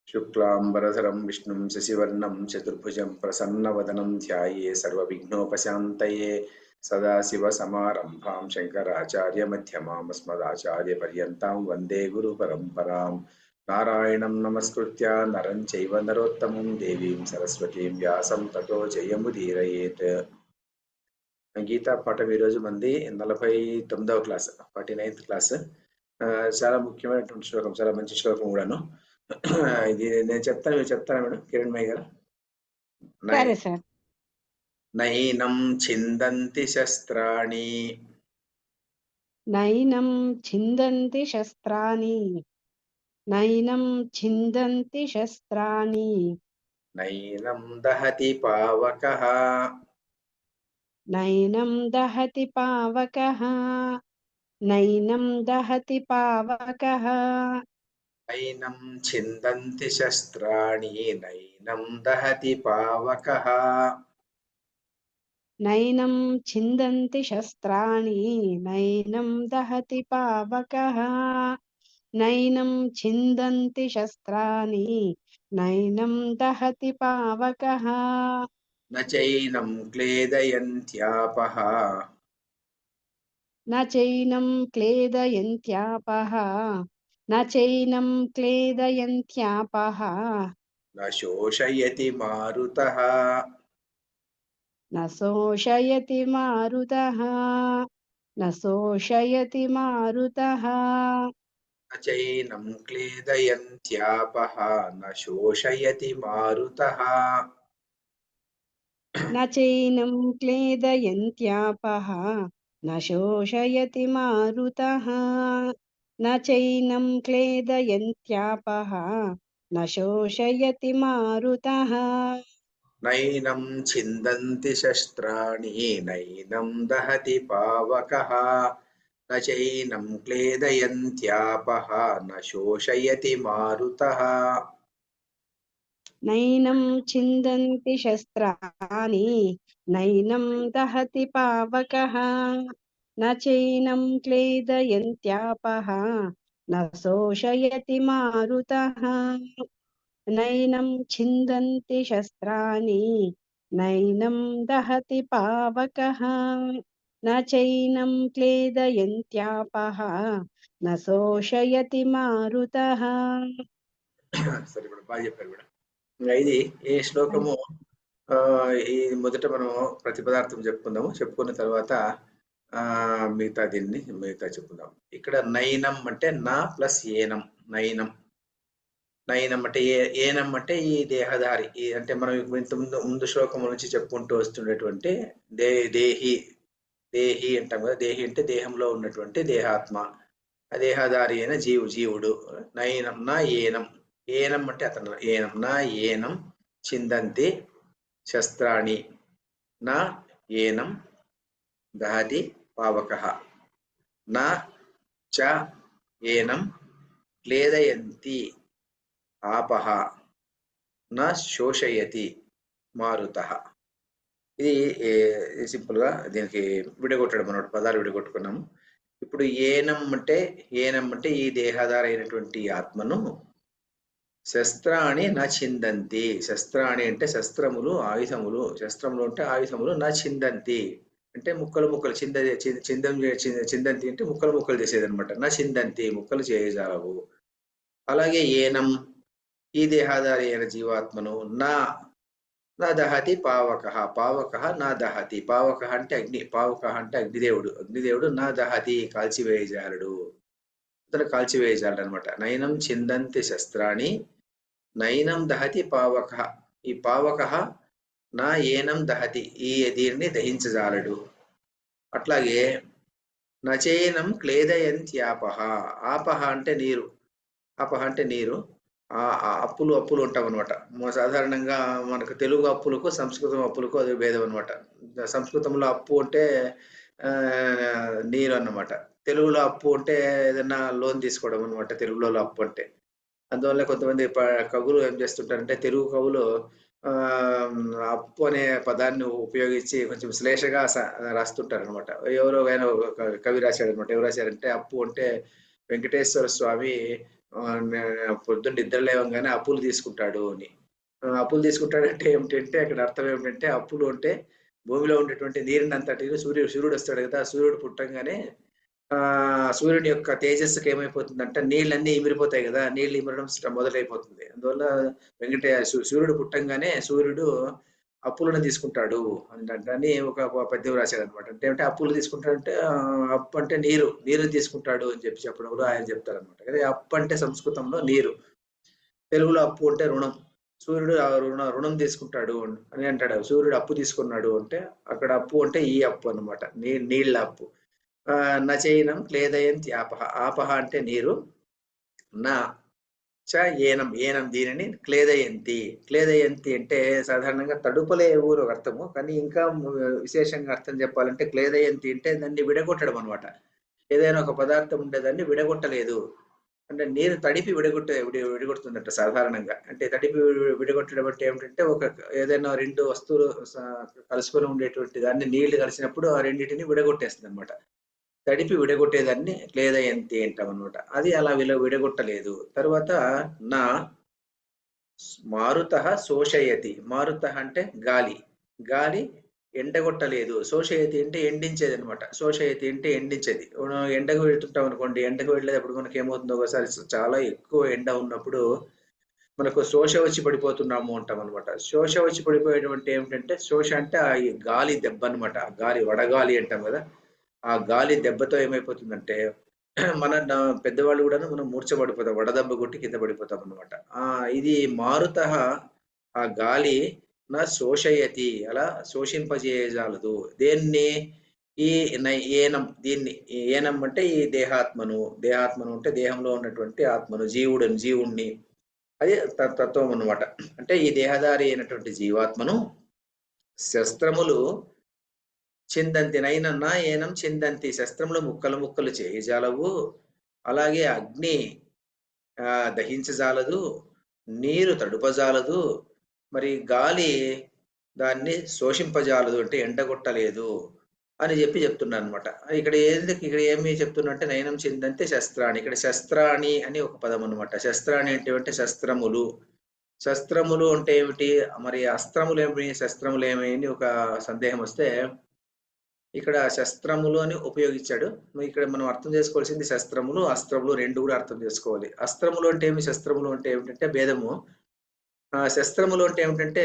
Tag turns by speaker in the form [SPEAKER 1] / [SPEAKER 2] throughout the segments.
[SPEAKER 1] शुक्लांबरधरं विष्णुं शशिवर्णं चतुर्भुजं प्रसन्नवदनं ध्याये सर्वविघ्नोपशान्तये सदाशिवसमारम्भां शङ्कराचार्यमध्यमाम् अस्मदाचार्यपर्यन्तां वन्दे गुरुपरम्परां नारायणं नमस्कृत्य नरं चैव नरोत्तमं देवीं सरस्वतीं व्यासं ततो जयमुदीरयेत्। గీతా పాఠం ఈరోజు మంది 49వ క్లాస్ 49th క్లాస్. చాలా ముఖ్యమైనటువంటి శ్లోకం, చాలా మంచి శ్లోకం కూడాను. ఇది నేను చెప్తాను, మీరు చెప్తారా మేడం కిరణ్మయ్య గారు?
[SPEAKER 2] సరే సార్.
[SPEAKER 1] నైనం ఛిందంతి శస్త్రాణి,
[SPEAKER 2] నైనం ఛిందంతి శస్త్రాణి, నైనం ఛిందంతి శస్త్రాణి,
[SPEAKER 1] నైనం దహతి పావకః,
[SPEAKER 2] నైనం దహతి పావకః, నైనం దహతి పావకః,
[SPEAKER 1] నైనం ఛిందంతి శస్త్రాణి, నైనం దహతి పావకః,
[SPEAKER 2] నైనం ఛిందంతి శస్త్రాణి, నైనం దహతి పావకః, నైనం ఛిందంతి శస్త్రాణి, నైనం దహతి పావకః,
[SPEAKER 1] నచైనం క్లేదయంత్యాపః,
[SPEAKER 2] న చైనం క్లేదయంత్యాపః, న చైనం క్లేదయంత్యాపః,
[SPEAKER 1] న శోషయతి మారుతః,
[SPEAKER 2] న శోషయతి మారుతః, న శోషయతి మారుతః,
[SPEAKER 1] నచైనం క్లేదయంత్యాపః, న శోషయతి మారుతః,
[SPEAKER 2] న చైనం క్లేదయంత్యాపః, న శోషయతి మారుతః, న చైనం క్లేదయంత్యాపః, న శోషయతి మారుతః,
[SPEAKER 1] నైనం ఛిందంతి శస్త్రాణి, నైనం దహతి పావకః, నచైనం క్లేదయంత్యాపః, న శోషయతి మారుతః.
[SPEAKER 2] నైనం ఛిందంతి శస్త్రాణి, నైనం దహతి పావకః, న చైనం క్లేదయంత్యాపః, న శోషయతి మారుతః, నైనం ఛిందంతి శస్త్రాణి, నైనం దహతి పావకః, న చైనం క్లేదయంత్యాపః, న శోషయతి మారుతః.
[SPEAKER 1] సరే మేడం, బాగా చెప్పారు మేడం. ఇది ఈ శ్లోకము ఈ మొదట మనం ప్రతిపదార్థం చెప్పుకుందాము, చెప్పుకున్న తర్వాత మిగతా చెప్పుకుందాం. ఇక్కడ నైనం అంటే నా ప్లస్ ఏనం, నైనం. నైనం అంటే ఏనం అంటే ఈ దేహధారి, అంటే మనం ఇంత ముందు శ్లోకం నుంచి చెప్పుకుంటూ వస్తుండేటువంటి దేహి, దేహి అంటాం కదా. దేహి అంటే దేహంలో ఉన్నటువంటి దేహాత్మ, ఆ దేహధారి అయిన జీవుడు. నైనం నా ఏనం, ఏనం అంటే అతను, ఏనం నా ఏనం చిందంతి శస్త్రాణి, నా ఏనం దహతి పావకః, నా చ ఏనం క్లేదయంతి ఆపః, నా శోషయతి మారుతః. ఇది సింపుల్గా దీనికి విడగొట్టడం అన్నమాట, పదాలు విడగొట్టుకున్నాము. ఇప్పుడు ఏనం అంటే ఈ దేహధార అయినటువంటి ఆత్మను శస్త్రాణి నా చిందంతి, శస్త్రాణి అంటే శస్త్రములు, ఆయుధములు, శస్త్రములు అంటే ఆయుధములు, నా చిందంతి అంటే ముక్కలు చిందంతి అంటే ముక్కలు చేసేది అనమాట. నా చిందంతి ముక్కలు చేయజాలవు. అలాగే ఏనం ఈ దేహాధారి అయిన జీవాత్మను నా దహతి పావకః, పావకః నా దహతి, పావకః అంటే అగ్ని, పావకః అంటే అగ్నిదేవుడు నా దహతి కాల్చివేయజాలడు, అతను కాల్చివేయజాలడు అనమాట. నైనం చిందంతి శస్త్రాణి, నైనం దహతి పావకః, ఈ పావకః నా ఏనం దహతి, ఈ దీనిని దహించజాలడు. అట్లాగే నచైనం క్లేదయంత్యాపః, ఆపః అంటే నీరు, ఆపః అంటే నీరు. అప్పులు ఉంటాం అనమాట. సాధారణంగా మనకు తెలుగు అప్పులకు సంస్కృతం అప్పులకు అది భేదం అనమాట. సంస్కృతంలో అప్పు అంటే నీరు అన్నమాట, తెలుగులో అప్పు అంటే ఏదైనా లోన్ తీసుకోవడం అనమాట, తెలుగులో అప్పు అంటే. అందువల్ల కొంతమంది కవులు ఏం చేస్తుంటారంటే, తెలుగు కవులు అప్పు అనే పదాన్ని ఉపయోగించి కొంచెం శ్లేషగా రాస్తుంటారు అనమాట. ఎవరో ఆయన కవి రాశాడు అనమాట. ఎవరు రాశారంటే, అప్పు అంటే వెంకటేశ్వర స్వామి పొద్దున్న నిద్ర లేవంగానే అప్పులు తీసుకుంటాడు అని. అప్పులు తీసుకుంటాడంటే ఏమిటంటే అక్కడ అర్థం ఏమిటంటే అప్పులు అంటే భూమిలో ఉండేటువంటి నీరినంతటిని సూర్యుడొస్తాడు కదా! సూర్యుడు పుట్టంగానే సూర్యుని యొక్క తేజస్సుకి ఏమైపోతుందంటే నీళ్ళన్నీ ఇమిరిపోతాయి గదా! నీళ్ళు ఇమరడం మొదలైపోతుంది. అందువల్ల సూర్యుడు పుట్టంగానే సూర్యుడు అప్పులను తీసుకుంటాడు అని ఒక పద్యం రాశాడనమాట. అంటే అప్పులు తీసుకుంటాడంటే అప్పు అంటే నీరు. నీరుని తీసుకుంటాడు అని చెప్పడంలో ఆయన చెప్తారనమాట. కానీ అప్పు అంటే సంస్కృతంలో నీరు. తెలుగులో అప్పు అంటే రుణం. సూర్యుడు రుణం తీసుకుంటాడు అని అంటాడు. సూర్యుడు అప్పు తీసుకున్నాడు అంటే అక్కడ అప్పు అంటే ఈ అప్పు అన్నమాట. నీళ్ళ అప్పు. నచైనం క్లేదయంతి ఆపహ. ఆపహ అంటే నీరు. నా చ ఏనం. ఏనం దీనిని క్లేదయంతి. క్లేదయంతి అంటే సాధారణంగా తడుపలేవు అని ఒక అర్థము. కానీ ఇంకా విశేషంగా అర్థం చెప్పాలంటే క్లేదయంతి అంటే దాన్ని విడగొట్టడం అన్నమాట. ఏదైనా ఒక పదార్థం ఉండేదాన్ని విడగొట్టలేదు. అంటే నీరు తడిపి విడగొడుతుందట సాధారణంగా. అంటే తడిపి విడగొట్టడం అంటే ఏమిటంటే ఏదైనా 2 వస్తువులు కలుసుకొని ఉండేటువంటి దాన్ని నీళ్లు కలిసినప్పుడు ఆ రెండిటిని విడగొట్టేస్తుందన్నమాట. తడిపి విడగొట్టేదాన్ని క్లేదయంతి అంటామన్నమాట. అది అలా విడగొట్టలేదు. తర్వాత నా మారుతః శోషయతి. మారుతః అంటే గాలి. గాలి ఎండగొట్టలేదు. శోషయతి అంటే ఎండించేదనమాట. శోషయతి అంటే ఎండించేది. మనం ఎండకు వెళ్తుంటాం అనుకోండి. ఎండకు వెళ్ళేటప్పుడు మనకేమవుతుందో ఒకసారి చాలా ఎక్కువ ఎండ ఉన్నప్పుడు మనకు శోష వచ్చి పడిపోతున్నాము అంటామనమాట. శోష వచ్చి పడిపోయడం అంటే ఏమిటంటే శోష అంటే ఈ గాలి దెబ్బనమాట. గాలి వడగాలి అంటాం గదా! ఆ గాలి దెబ్బతో ఏమైపోతుందంటే పెద్దవాళ్ళు గూడాను మనం మూర్ఛ పడిపోతాం. వడదెబ్బ కొట్టి కింద పడిపోతామనమాట. ఇది మారుతః ఆ గాలి శోషయతి అలా శోషింపజేయజాలదు. దేన్ని? ఈ ఏనం దీన్ని. ఏనం అంటే ఈ దేహాత్మను. దేహాత్మను అంటే దేహంలో ఉన్నటువంటి ఆత్మను, జీవుడిని. అది తత్వం అన్నమాట. అంటే ఈ దేహధారి అయినటువంటి జీవాత్మను శస్త్రములు చిందంతి నా ఏనం చిందంతి. శస్త్రములు ముక్కలు చేయజాలవు. అలాగే అగ్ని దహించజాలదు. నీరు తడుపజాలదు. మరి గాలి దాన్ని శోషింపజాలదు అంటే ఎండగొట్టలేదు అని చెప్తున్నానన్నమాట. ఇక్కడ ఏమి చెప్తున్నంటే నయనం చిందంతే శస్త్రాణి. ఇక్కడ శస్త్రాణి అని ఒక పదం అన్నమాట. శస్త్రాణి అంటే శస్త్రములు. శస్త్రములు అంటే ఏమిటి? మరి శస్త్రములేమి అని ఒక సందేహం వస్తే ఇక్కడ శస్త్రములు అని ఉపయోగించాడు. ఇక్కడ మనం అర్థం చేసుకోవాల్సింది శస్త్రములు, అస్త్రములు 2 కూడా అర్థం చేసుకోవాలి. అస్త్రములు అంటే ఏమి? శస్త్రములు అంటే ఏమిటంటే భేదము. శస్త్రములు అంటే ఏమిటంటే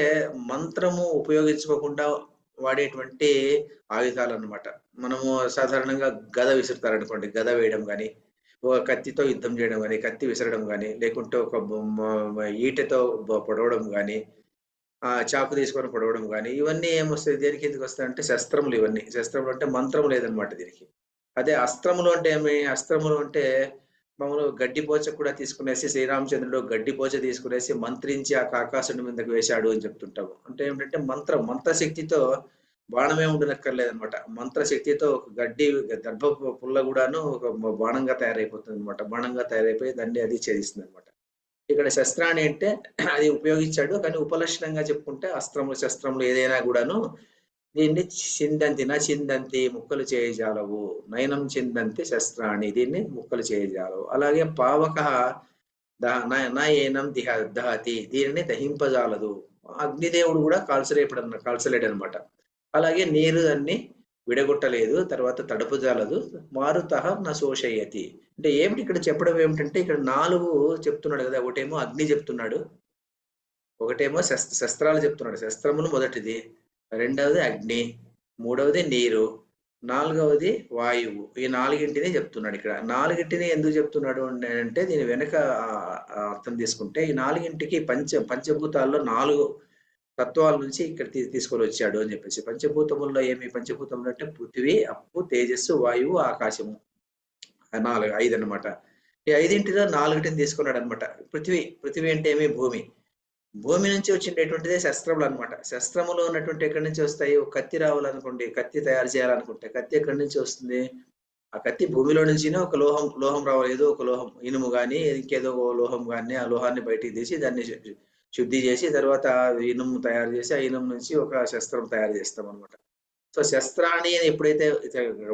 [SPEAKER 1] మంత్రము ఉపయోగించుకోకుండా వాడేటువంటి ఆయుధాలన్నమాట. మనము సాధారణంగా గద విసురుతారనుకోండి. గద వేయడం గాని, ఒక కత్తితో యుద్ధం చేయడం గాని, కత్తి విసరడం గాని, లేకుంటే ఒక ఈటెతో పొడవడం గాని, చాకు తీసుకొని పొడవడం గాని, ఇవన్నీ ఏమొస్తాయి? దేని కిందకొస్తాయంటే శస్త్రములు ఇవన్నీ. శస్త్రములు అంటే మంత్రం లేదనమాట దీనికి. అదే అస్త్రములు అంటే ఏమి? అస్త్రములు అంటే మామూలుగా గడ్డిపోచ కూడా తీసుకునేసి శ్రీరామచంద్రుడు గడ్డిపోచ తీసుకునేసి మంత్రించి ఆ కాకాసుడి మీదకి వేశాడు అని చెప్తుంటాము. అంటే ఏమిటంటే మంత్రశక్తితో బాణమే ఉండనక్కర్లేదనమాట. మంత్రశక్తితో ఒక దర్భపు పుల్ల కూడాను ఒక బాణంగా తయారైపోతుందనమాట. బాణంగా తయారైపోయి దాన్ని అది ఛేదిస్తుందనమాట. ఇక్కడ శస్త్రాన్ని అంటే అది ఉపయోగించాడు. కానీ ఉపలక్షణంగా చెప్పుకుంటే అస్త్రములు, శస్త్రములు ఏదైనా కూడాను దీన్ని చిందంతి ముక్కలు చేయజాలవు. నయనం చిందంతి శస్త్రాణి. దీన్ని ముక్కలు చేయజాలవు. అలాగే పావకః ఏనం దహతి. దీనిని దహింపజాలదు. అగ్నిదేవుడు కూడా కాల్చలేడనమాట. అలాగే నీరు దాన్ని విడగొట్టలేదు. తర్వాత తడుపజాలదు. మారుతః శోషయతి. అంటే ఏమిటి ఇక్కడ చెప్పడం ఏమిటంటే ఇక్కడ 4 చెప్తున్నాడు కదా! ఒకటేమో అగ్ని చెప్తున్నాడు. ఒకటేమో శస్త్రాలు చెప్తున్నాడు. శస్త్రములు మొదటిది. రెండవది అగ్ని. మూడవది నీరు. నాలుగవది వాయువు. ఈ 4గింటిని చెప్తున్నాడు ఇక్కడ. 4గింటిని ఎందుకు చెప్తున్నాడు అంటే దీని వెనక అర్థం తీసుకుంటే ఈ 4గింటికి పంచభూతాల్లో 4 తత్వాల నుంచి ఇక్కడ తీసుకొని వచ్చాడు అని చెప్పేసి. పంచభూతముల్లో పంచభూతములు అంటే పృథివీ, అప్పు, తేజస్సు, వాయువు, ఆకాశము. 5 అన్నమాట. ఈ 5ంటిలో 4టిని తీసుకున్నాడన్నమాట. పృథివీ అంటే ఏమి? భూమి. భూమి నుంచి వచ్చిండేటువంటిదే శస్త్రములు అన్నమాట. శస్త్రములు ఉన్నటువంటి ఎక్కడి నుంచి వస్తాయి? ఒక కత్తి రావాలనుకోండి, కత్తి తయారు చేయాలనుకుంటే కత్తి ఎక్కడి నుంచి వస్తుంది? ఆ కత్తి భూమిలో నుంచినే ఒక లోహం రావాలి. ఏదో ఒక లోహం, ఇనుము గాని ఇంకేదో లోహం గాని ఆ లోహాన్ని బయటికి తీసి దాన్ని శుద్ధి చేసి తర్వాత ఇనుము తయారు చేసి ఆ ఇనుము నుంచి ఒక శస్త్రం తయారు చేస్తాం అనమాట. సో శస్త్రాన్ని ఎప్పుడైతే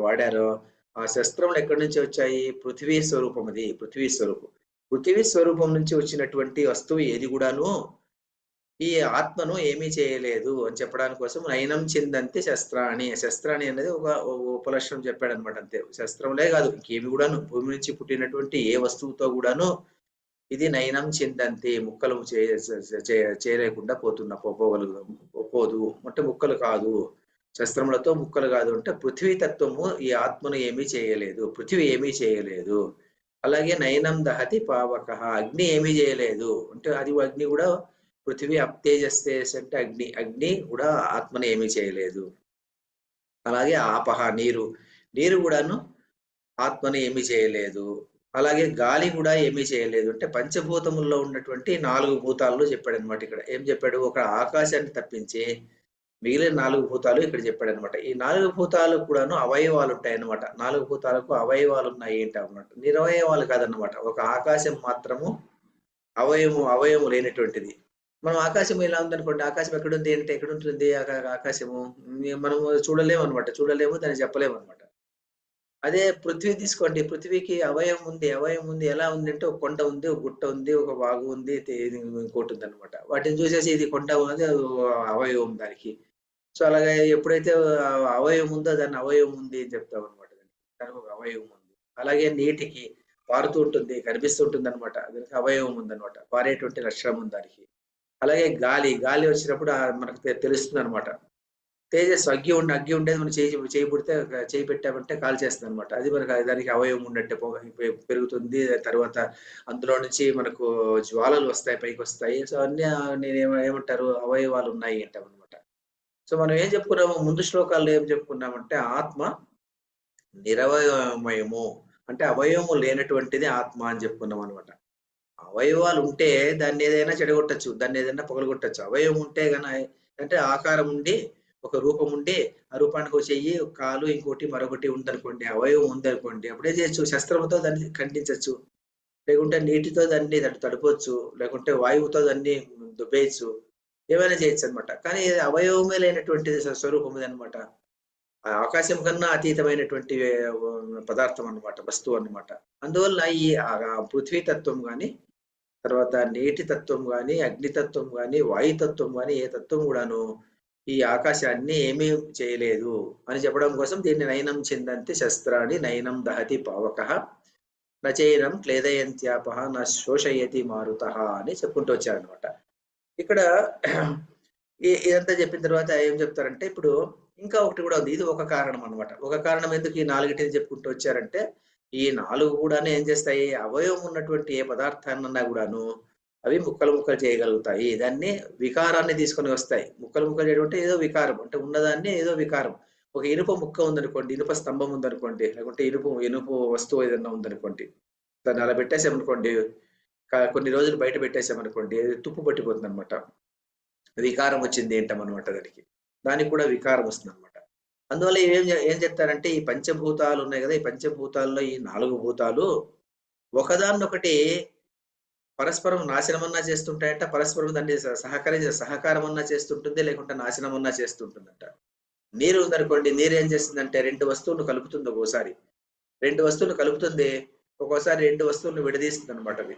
[SPEAKER 1] వాడారో ఆ శస్త్రములు ఎక్కడి నుంచి వచ్చాయి? పృథ్వీ స్వరూపం. అది పృథ్వీ స్వరూపం. పృథివీ స్వరూపం నుంచి వచ్చినటువంటి వస్తువు ఏది కూడాను ఈ ఆత్మను ఏమీ చేయలేదు అని చెప్పడానికి కోసం నయనం చిందంతి శస్త్రాణి. శస్త్రాణి అనేది ఒక ఉపలక్షణం చెప్పాడనమాట అంతే. శస్త్రములే కాదు ఇంకేమి కూడాను భూమి నుంచి పుట్టినటువంటి ఏ వస్తువుతో కూడాను ఇది నయనం చిందంతి ముక్కలు చేయలేకుండా పోదు అంటే ముక్కలు కాదు. శస్త్రములతో ముక్కలు కాదు అంటే పృథ్వీ తత్వము ఈ ఆత్మను ఏమీ చేయలేదు. పృథ్వీ ఏమీ చేయలేదు. అలాగే నయనం దహతి పావక అగ్ని ఏమీ చేయలేదు. అంటే అది అగ్ని కూడా పృథివీ తేజస్ అంటే అగ్ని కూడా ఆత్మని ఏమీ చేయలేదు. అలాగే ఆపహ నీరు కూడాను ఆత్మని ఏమీ చేయలేదు. అలాగే గాలి కూడా ఏమీ చేయలేదు. అంటే పంచభూతముల్లో ఉన్నటువంటి 4 భూతాల్లో చెప్పాడు అనమాట. ఇక్కడ ఏం చెప్పాడు, ఒక ఆకాశాన్ని తప్పించి మిగిలిన 4 భూతాలు ఇక్కడ చెప్పాడు అనమాట. ఈ 4 భూతాలకు కూడాను అవయవాలు ఉంటాయన్నమాట. 4 భూతాలకు అవయవాలు ఉన్నాయి ఏంటి అన్నమాట, నిరవయవాలు కాదన్నమాట. ఒక ఆకాశం మాత్రము అవయవం లేనటువంటిది. మనం ఆకాశం ఎలా ఉందనుకోండి, ఆకాశం ఎక్కడుంది అంటే ఎక్కడుంటుంది ఆకాశము మనము చూడలేము అనమాట. దాన్ని చెప్పలేము అనమాట. అదే పృథ్వీ తీసుకోండి, పృథ్వీకి అవయవం ఉంది. ఎలా ఉంది అంటే ఒక కొండ ఉంది, ఒక గుట్ట ఉంది, ఒక వాగు ఉంది, ఇంకోటి ఉంది అనమాట. వాటిని చూసేసి ఇది కొండ ఉన్నది అవయవం దానికి. సో అలాగే ఎప్పుడైతే అవయవం ఉందో దాన్ని అవయవం ఉంది అని చెప్తాం అనమాట. దానికి ఒక అవయవం ఉంది. అలాగే నీటికి పారుతూ ఉంటుంది, కనిపిస్తుంటుంది అనమాట. దానికి అవయవం ఉందన్నమాట, పారేటువంటి లక్షణం ఉంది దానికి. అలాగే గాలి వచ్చినప్పుడు మనకు తెలుస్తుంది అనమాట. తేజస్సు అగ్గి ఉండేది మనం చేయి పెట్టామంటే కాల్ చేస్తుంది అనమాట. అది మనకు దానికి అవయవం ఉన్నట్టే పెరుగుతుంది. తర్వాత అందులో నుంచి మనకు జ్వాలలు వస్తాయి, పైకి వస్తాయి. సో అన్ని ఏమంటారు అవయవాలు ఉన్నాయి అంటాం అనమాట. సో మనం ఏం చెప్పుకున్నాము ముందు శ్లోకాల్లో, ఏం చెప్పుకున్నామంటే ఆత్మ నిరవయమయము అంటే అవయవము లేనటువంటిది ఆత్మ అని చెప్పుకున్నాం అనమాట. అవయవాలు ఉంటే దాన్ని ఏదైనా చెడగొట్టచ్చు, దాన్ని ఏదైనా పొగలగొట్టచ్చు. అవయవం ఉంటే గన అంటే ఆకారం ఉండి ఒక రూపం ఉండి ఆ రూపానికి ఒక చెయ్యి, ఒక కాలు, ఇంకోటి మరొకటి ఉందనుకోండి, అవయవం ఉందనుకోండి, అప్పుడే చేయొచ్చు. శస్త్రంతో దాన్ని ఖండించచ్చు, లేకుంటే నీటితో దాన్ని తడపవచ్చు, లేకుంటే వాయువుతో దాన్ని దుబ్బేయచ్చు, ఏమైనా చేయొచ్చు అనమాట. కానీ అవయవమే లేనటువంటిది స్వరూపం అనమాట. ఆకాశం కన్నా అతీతమైనటువంటి పదార్థం అన్నమాట, వస్తువు అన్నమాట. అందువల్ల ఈ పృథ్వీ తత్వం గాని, తర్వాత నీటి తత్వం గాని, అగ్నితత్వం గాని, వాయుతత్వం గాని, ఏ తత్వం కూడాను ఈ ఆకాశాన్ని ఏమీ చేయలేదు అని చెప్పడం కోసం దీన్ని నయనం చిందంతి శస్త్రాన్ని నయనం దహతి పావక నచైనం క్లేదయంత్యాపహ న శోషయతి మారుత అని చెప్పుకుంటూ వచ్చారనమాట. ఇక్కడ ఇదంతా చెప్పిన తర్వాత ఏం చెప్తారంటే, ఇప్పుడు ఇంకా ఒకటి కూడా ఉంది. ఇది ఒక కారణం అనమాట. ఒక కారణం ఎందుకు ఈ 4టిని చెప్పుకుంటూ వచ్చారంటే, ఈ 4 కూడాను ఏం చేస్తాయి, అవయవం ఉన్నటువంటి ఏ పదార్థాన్నన్నా కూడాను అవి ముక్కలు చేయగలుగుతాయి. దాన్ని వికారాన్ని తీసుకొని వస్తాయి. ముక్కలు చేయడం అంటే ఏదో వికారం, అంటే ఉన్నదాన్ని ఏదో వికారం. ఒక ఇనుప ముక్క ఉందనుకోండి, ఇనుప స్తంభం ఉందనుకోండి, లేకుంటే ఇనుపు వస్తువు ఏదన్నా ఉందనుకోండి, దాన్ని అలా పెట్టేసామనుకోండి, కొన్ని రోజులు బయట పెట్టేసామనుకోండి, తుప్పు పట్టిపోతుంది అనమాట. వికారం వచ్చింది ఏంటమనమాట దానికి కూడా వికారం వస్తుంది అనమాట. అందువల్ల ఏం చెప్తారంటే, ఈ పంచభూతాలు ఉన్నాయి కదా, ఈ పంచభూతాల్లో ఈ 4 భూతాలు ఒకదాన్నొకటి పరస్పరం నాశనమన్నా చేస్తుంటాయంట, పరస్పరం దాన్ని సహకారం అన్నా చేస్తుంటుంది, లేకుంటే నాశనం అన్నా చేస్తుంటుందంట. నీరు ఉందనుకోండి, నీరు ఏం చేస్తుందంటే 2 వస్తువులను కలుపుతుంది. ఒక్కోసారి 2 వస్తువులు కలుపుతుంది, ఒక్కోసారి 2 వస్తువులను విడదీస్తుంది అనమాట. అవి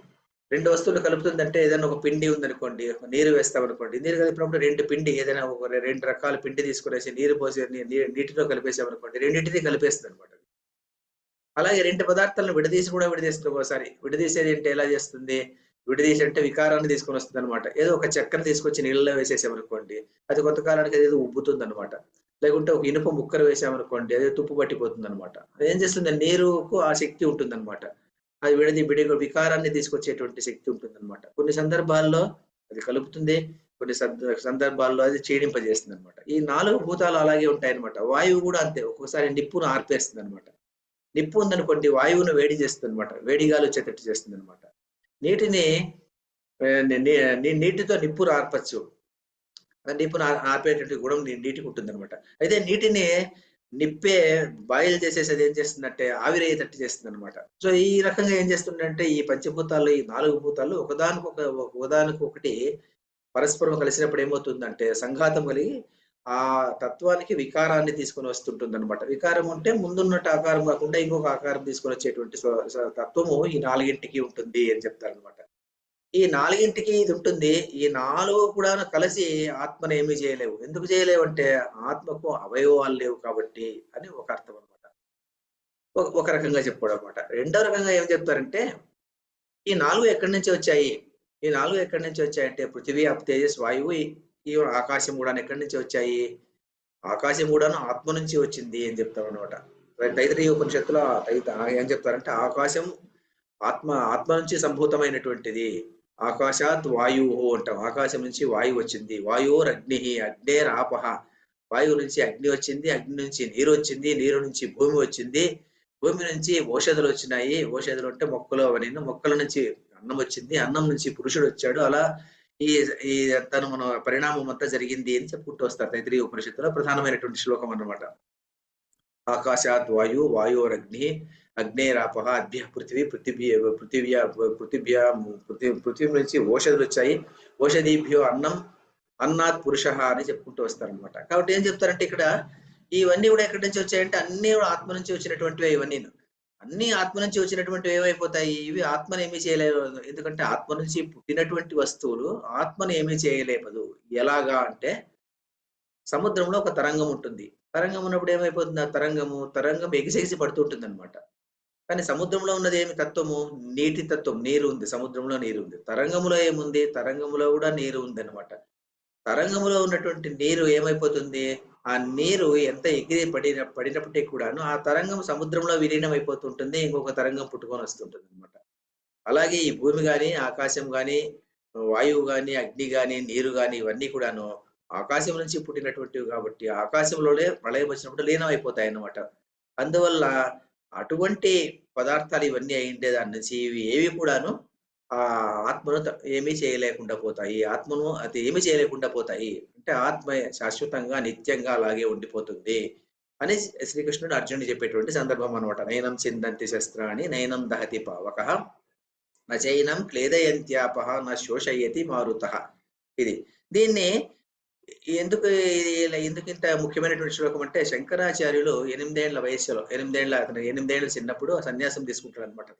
[SPEAKER 1] 2 వస్తువులు కలుపుతుందంటే ఏదైనా ఒక పిండి ఉందనుకోండి, నీరు వేస్తామనుకోండి, నీరు కలిపినప్పుడు 2 పిండి ఏదైనా ఒక 2 రకాల పిండి తీసుకునేసి నీరు పోసి నీటిలో కలిపేసామనుకోండి, రెండింటినీ కలిపేస్తుంది అనమాట. అలాగే 2 పదార్థాలను విడదీస్తుంది. ఒకసారి విడదీసేది అంటే ఎలా చేస్తుంది, విడదీసి అంటే వికారాన్ని తీసుకొని వస్తుంది అనమాట. ఏదో ఒక చెక్కను తీసుకొచ్చి నీళ్ళలో వేసేసామనుకోండి, అది కొంతకాలానికి ఏదో ఉబ్బుతుంది అనమాట. లేకుంటే ఒక ఇనుప ముక్కలు వేసామనుకోండి, అది తుప్పు పట్టిపోతుంది అనమాట. అదేం చేస్తుంది, నీరుకు ఆ శక్తి ఉంటుంది అనమాట. అది విడిగా వికారాన్ని తీసుకొచ్చేటువంటి శక్తి ఉంటుందన్నమాట. కొన్ని సందర్భాల్లో అది కలుపుతుంది, కొన్ని సందర్భాల్లో అది క్షీణింపజేస్తుంది అనమాట. ఈ 4 భూతాలు అలాగే ఉంటాయన్నమాట. వాయువు కూడా అంతే, ఒక్కోసారి నిప్పును ఆర్పేస్తుంది అనమాట. నిప్పు ఉందనుకోండి, వాయువును వేడి చేస్తుంది అనమాట, వేడిగాలు వచ్చేటట్టు చేస్తుంది అనమాట. నీటిని నీటితో నిప్పును ఆర్పచ్చు, నిప్పును ఆర్పేటువంటి గుణం నీటికి ఉంటుంది అనమాట. అయితే నీటిని నిప్పే బాయిల్ చేసేసి అది ఏం చేస్తుందంటే ఆవిరయ్యేటట్టు చేస్తుంది అనమాట. సో ఈ రకంగా ఏం చేస్తుందంటే, ఈ పంచభూతాల్లో ఈ 4 భూతాలు ఒకదానికొకటి పరస్పరం కలిసినప్పుడు ఏమవుతుందంటే సంఘాతం కలిగి ఆ తత్వానికి వికారాన్ని తీసుకొని వస్తుంటుంది అనమాట. వికారం అంటే ముందున్నట్టు ఆకారం కాకుండా ఇంకొక ఆకారం తీసుకొని వచ్చేటువంటి తత్వము ఈ నాలుగింటికి ఉంటుంది అని చెప్తారనమాట. ఈ నాలుగింటికి ఇది ఉంటుంది. ఈ 4 కూడా కలిసి ఆత్మను ఏమీ చేయలేవు. ఎందుకు చేయలేవంటే ఆత్మకు అవయవాలు లేవు కాబట్టి అని ఒక అర్థం అనమాట. ఒక రకంగా చెప్పుకోవడం అనమాట. రెండో రకంగా ఏం చెప్తారంటే ఈ 4 ఎక్కడి నుంచి వచ్చాయి? ఈ 4 ఎక్కడి నుంచి వచ్చాయంటే పృథివీ, అప్ తేజస్, వాయువు, ఈ ఆకాశం కూడాను ఎక్కడి నుంచి వచ్చాయి? ఆకాశం కూడాను ఆత్మ నుంచి వచ్చింది అని చెప్తామనమాట. తైత్తరీయ ఉపనిషత్తులో ఏం చెప్తారంటే ఆకాశం ఆత్మ నుంచి సంభూతమైనటువంటిది. ఆకాశాత్ వాయువు అంటాం. ఆకాశం నుంచి వాయువు వచ్చింది. వాయురగ్ని, అగ్నేరాపః. వాయువు నుంచి అగ్ని వచ్చింది. అగ్ని నుంచి నీరు వచ్చింది. నీరు నుంచి భూమి వచ్చింది. భూమి నుంచి ఓషధులు వచ్చినాయి. ఓషధులు అంటే మొక్కలు అవన్నీ. మొక్కల నుంచి అన్నం వచ్చింది. అన్నం నుంచి పురుషుడు వచ్చాడు. అలా ఈ ఈ తను మన పరిణామం అంతా జరిగింది అని చెప్పుకుంటూ వస్తారు తైత్తరీయ ఉపనిషత్తులో ప్రధానమైనటువంటి శ్లోకం అన్నమాట. ఆకాశాత్ వాయు, వాయోరగ్ని, అగ్నేరాపః, అద్భ్యః పృథివీ, పృథివీ నుంచి ఓషధులు వచ్చాయి. ఓషధీభ్యో అన్నం, అన్నాత్ పురుషః అని చెప్పుకుంటూ వస్తారనమాట. కాబట్టి ఏం చెప్తారంటే ఇక్కడ ఇవన్నీ కూడా ఎక్కడి నుంచి వచ్చాయంటే అన్ని కూడా ఆత్మ నుంచి వచ్చినటువంటివే ఇవన్నీ. అన్ని ఆత్మ నుంచి వచ్చినటువంటివి ఏమైపోతాయి? ఇవి ఆత్మను ఏమీ చేయలేవు. ఎందుకంటే ఆత్మ నుంచి పుట్టినటువంటి వస్తువులు ఆత్మను ఏమీ చేయలేపదు. ఎలాగా అంటే సముద్రంలో ఒక తరంగం ఉంటుంది. తరంగం ఉన్నప్పుడు ఏమైపోతుంది? ఆ తరంగం ఎగిసెగిసి పడుతుంటుందన్నమాట. కానీ సముద్రంలో ఉన్నది ఏమి తత్వము? నీటి తత్వం. నీరు ఉంది. సముద్రంలో నీరు ఉంది. తరంగంలో ఏముంది? తరంగంలో కూడా నీరు ఉందన్నమాట. తరంగంలో ఉన్నటువంటి నీరు ఏమైపోతుంది? ఆ నీరు ఎంత ఎగిరి పడినప్పటికీ కూడాను ఆ తరంగం సముద్రంలో విలీనం అయిపోతుంటుంది. ఇంకొక తరంగం పుట్టుకొని వస్తుంటుందన్నమాట. అలాగే ఈ భూమి గాని, ఆకాశం గాని, వాయువు గాని, అగ్ని గాని, నీరు గాని ఇవన్నీ కూడాను ఆకాశం నుంచి పుట్టినటువంటివి కాబట్టి ఆకాశంలోనే ప్రళయం వచ్చినప్పుడు లీనం అయిపోతాయన్నమాట. అందువల్ల అటువంటి పదార్థాలు ఇవన్నీ అయిండే దాని నుంచి ఇవి ఏవి కూడాను ఆత్మను ఏమీ చేయలేకుండా పోతాయి. ఆత్మను అది ఏమి చేయలేకుండా పోతాయి. అంటే ఆత్మ శాశ్వతంగా, నిత్యంగా అలాగే ఉండిపోతుంది అని శ్రీకృష్ణుడు అర్జునుడికి చెప్పేటువంటి సందర్భం అన్నమాట. నైనం చిందంతి శస్త్రాణి, నైనం దహతి పావకః, నచైనం క్లేదయంత్యాపః, న శోషయతి మారుతః. ఇది. దీన్ని ఎందుకు ఇంత ముఖ్యమైనటువంటి శ్లోకం అంటే శంకరాచార్యులు 8 ఏళ్ల వయస్సులో 8 ఏళ్ళు చిన్నప్పుడు సన్యాసం తీసుకుంటాడన్నమాట.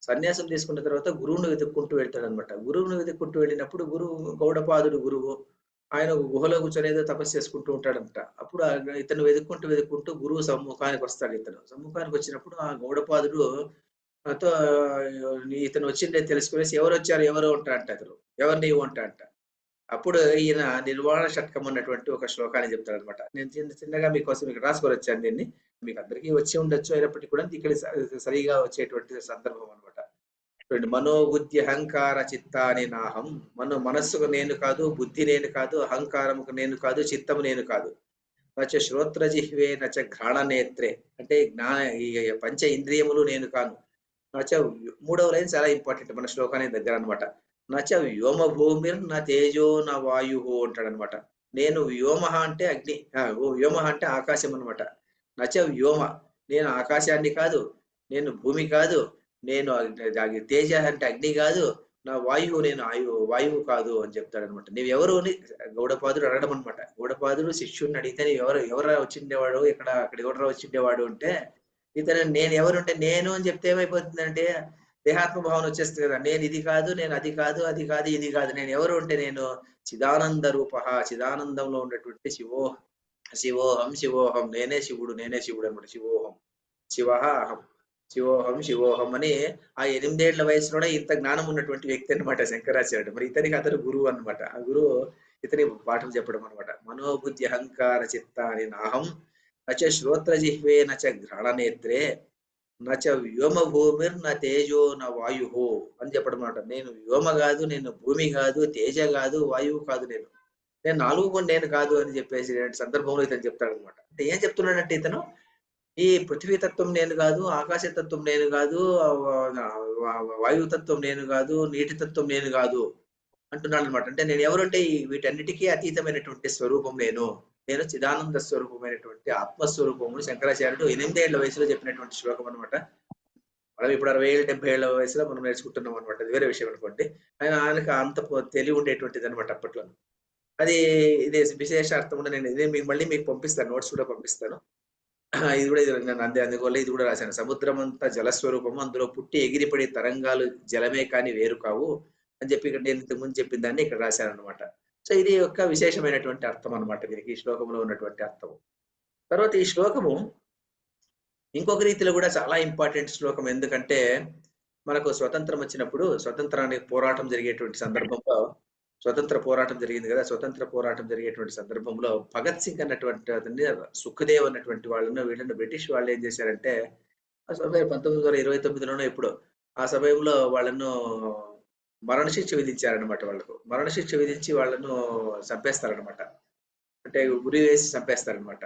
[SPEAKER 1] సన్యాసం తీసుకున్న తర్వాత గురువును వెతుక్కుంటూ వెళ్తాడన్నమాట. గురువును వెతుక్కుంటూ వెళ్ళినప్పుడు గౌడపాదుడు గురువు. ఆయన ఒక గుహలో కూర్చొని ఏదో తపస్సు చేసుకుంటూ ఉంటాడంట. అప్పుడు ఇతను వెతుక్కుంటూ గురువు సమ్ముఖానికి వస్తాడు ఇతను. సమ్ముఖానికి వచ్చినప్పుడు ఆ గౌడపాదుడు తో ఇతను వచ్చిండే తెలుసుకునేసి ఎవరొచ్చారు ఎవరు అంటాడంట అతను. ఎవరు నీవు అంటాడంట. అప్పుడు ఈయన నిర్వాణ షట్కం అన్నటువంటి ఒక శ్లోకాన్ని చెప్తాడన్నమాట. నేను చిన్నగా మీకోసం ఇక్కడ రాసుకొని వచ్చాను దీన్ని. మీకు అందరికీ వచ్చి ఉండొచ్చు. అయినప్పటికీ కూడా ఇక్కడ సరిగా వచ్చేటువంటి సందర్భం అన్నమాట. చూడండి, మనోబుద్ధి అహంకార చిత్తాని నాహం. మనస్సుకు నేను కాదు, బుద్ధి నేను కాదు, అహంకారముకు నేను కాదు, చిత్తము నేను కాదు. నచ శ్రోత్రజిహ్వే నచ ఘ్రాణ నేత్రే. అంటే ఈ పంచ ఇంద్రియములు నేను కాను. నచ మూడవ లైన్ చాలా ఇంపార్టెంట్ మన శ్లోకానికి దగ్గర అనమాట. నచ వ్యోమ భూమిర్ నా తేజో నా వాయు అంటాడనమాట. నేను వ్యోమ అంటే అగ్ని, వ్యోమ అంటే ఆకాశం అనమాట. నచ వ్యోమ, నేను ఆకాశాన్ని కాదు, నేను భూమి కాదు, నేను తేజ అంటే అగ్ని కాదు, నా వాయువు నేను వాయువు కాదు అని చెప్తాడనమాట. నీవెవరు అని గౌడపాదుడు అడగడం అనమాట. గౌడపాదుడు శిష్యుడిని అడిగితే ఎవరు వచ్చిండేవాడు, అక్కడ ఎవరు వచ్చిండేవాడు అంటే ఇతను నేను ఎవరుంటే నేను అని చెప్తే ఏమైపోతుందంటే దేహాత్మ భావన వచ్చేస్తుంది కదా. నేను ఇది కాదు, నేను అది కాదు, అది కాదు, ఇది కాదు. నేను ఎవరు అంటే నేను చిదానంద రూప, చిదానందంలో ఉన్నటువంటి శివోహం, నేనే శివుడు అనమాట. శివ అహం, శివోహం అని ఆ 8 ఏళ్ల వయసులోనే ఇంత జ్ఞానం ఉన్నటువంటి వ్యక్తి అనమాట శంకరాచార్యుడు. మరి ఇతనికి అతను గురువు అనమాట. ఆ గురువు ఇతని పాఠం చెప్పడం అనమాట. మనోబుద్ధి అహంకార చిత్తాని నాహం, నచ శ్రోత్రజిహ్వే నచ ఘ్రాణనేత్రే, నచ వ్యోమ భూమిర్ నా తేజో నా వాయు అని చెప్పడం అనమాట. నేను వ్యోమ కాదు, నేను భూమి కాదు, తేజ కాదు, వాయువు కాదు, నేను 4 కూడా నేను కాదు అని చెప్పేసి సందర్భంలో ఇతను చెప్తాడనమాట. అంటే ఏం చెప్తున్నాడంటే ఇతను ఈ పృథ్వీ తత్వం నేను కాదు, ఆకాశ తత్వం నేను కాదు, వాయు తత్వం నేను కాదు, నీటి తత్వం నేను కాదు అంటున్నాడు అనమాట. అంటే నేను ఎవరంటే వీటన్నిటికీ అతీతమైనటువంటి స్వరూపం నేను చిదానంద స్వరూపమైనటువంటి ఆత్మస్వరూపము. శంకరాచార్యుడు 8 ఏళ్ల వయసులో చెప్పినటువంటి శ్లోకం అనమాట. మనం ఇప్పుడు 60 ఏళ్ళు 70 ఏళ్ల వయసులో మనం నేర్చుకుంటున్నాం అనమాట. అది వేరే విషయం అనుకోండి. ఆయనకు అంత తెలివి ఉండేటువంటిది అనమాట అప్పట్లో. అది ఇది విశేషార్థం కూడా నేను ఇదే మీకు మళ్ళీ మీకు పంపిస్తాను. నోట్స్ కూడా పంపిస్తాను. ఇది నేను అందువల్ల ఇది కూడా రాశాను. సముద్రమంతా జలస్వరూపము. అందులో పుట్టి ఎగిరిపడే తరంగాలు జలమే కానీ వేరు కావు. అని చెప్పి ఇక్కడ నేను ఇంతకు ముందు చెప్పిన దాన్ని ఇక్కడ రాశానన్నమాట. సో, ఇది ఒక విశేషమైనటువంటి అర్థం అన్నమాట దీనికి. ఈ శ్లోకంలో ఉన్నటువంటి అర్థం. తర్వాత ఈ శ్లోకము ఇంకొక రీతిలో కూడా చాలా ఇంపార్టెంట్ శ్లోకం. ఎందుకంటే, మనకు స్వతంత్రం వచ్చినప్పుడు స్వతంత్రానికి పోరాటం జరిగేటువంటి సందర్భంలో స్వతంత్ర పోరాటం జరిగింది గదా! స్వతంత్ర పోరాటం జరిగేటువంటి సందర్భంలో భగత్ సింగ్ అన్నటువంటి అతన్ని, సుఖ్‌దేవ్ అన్నటువంటి వాళ్ళను వీళ్ళని బ్రిటిష్ వాళ్ళేం జేశారంటే, ఆ సమయం 1929లోనో ఎప్పుడో, ఆ సమయంలో వాళ్ళను మరణశిక్ష విధించారన్నమాట వాళ్ళకు. మరణశిక్ష విధించి వాళ్ళను చంపేస్తారన్నమాట. అంటే ఉరి వేసి చంపేస్తారన్నమాట.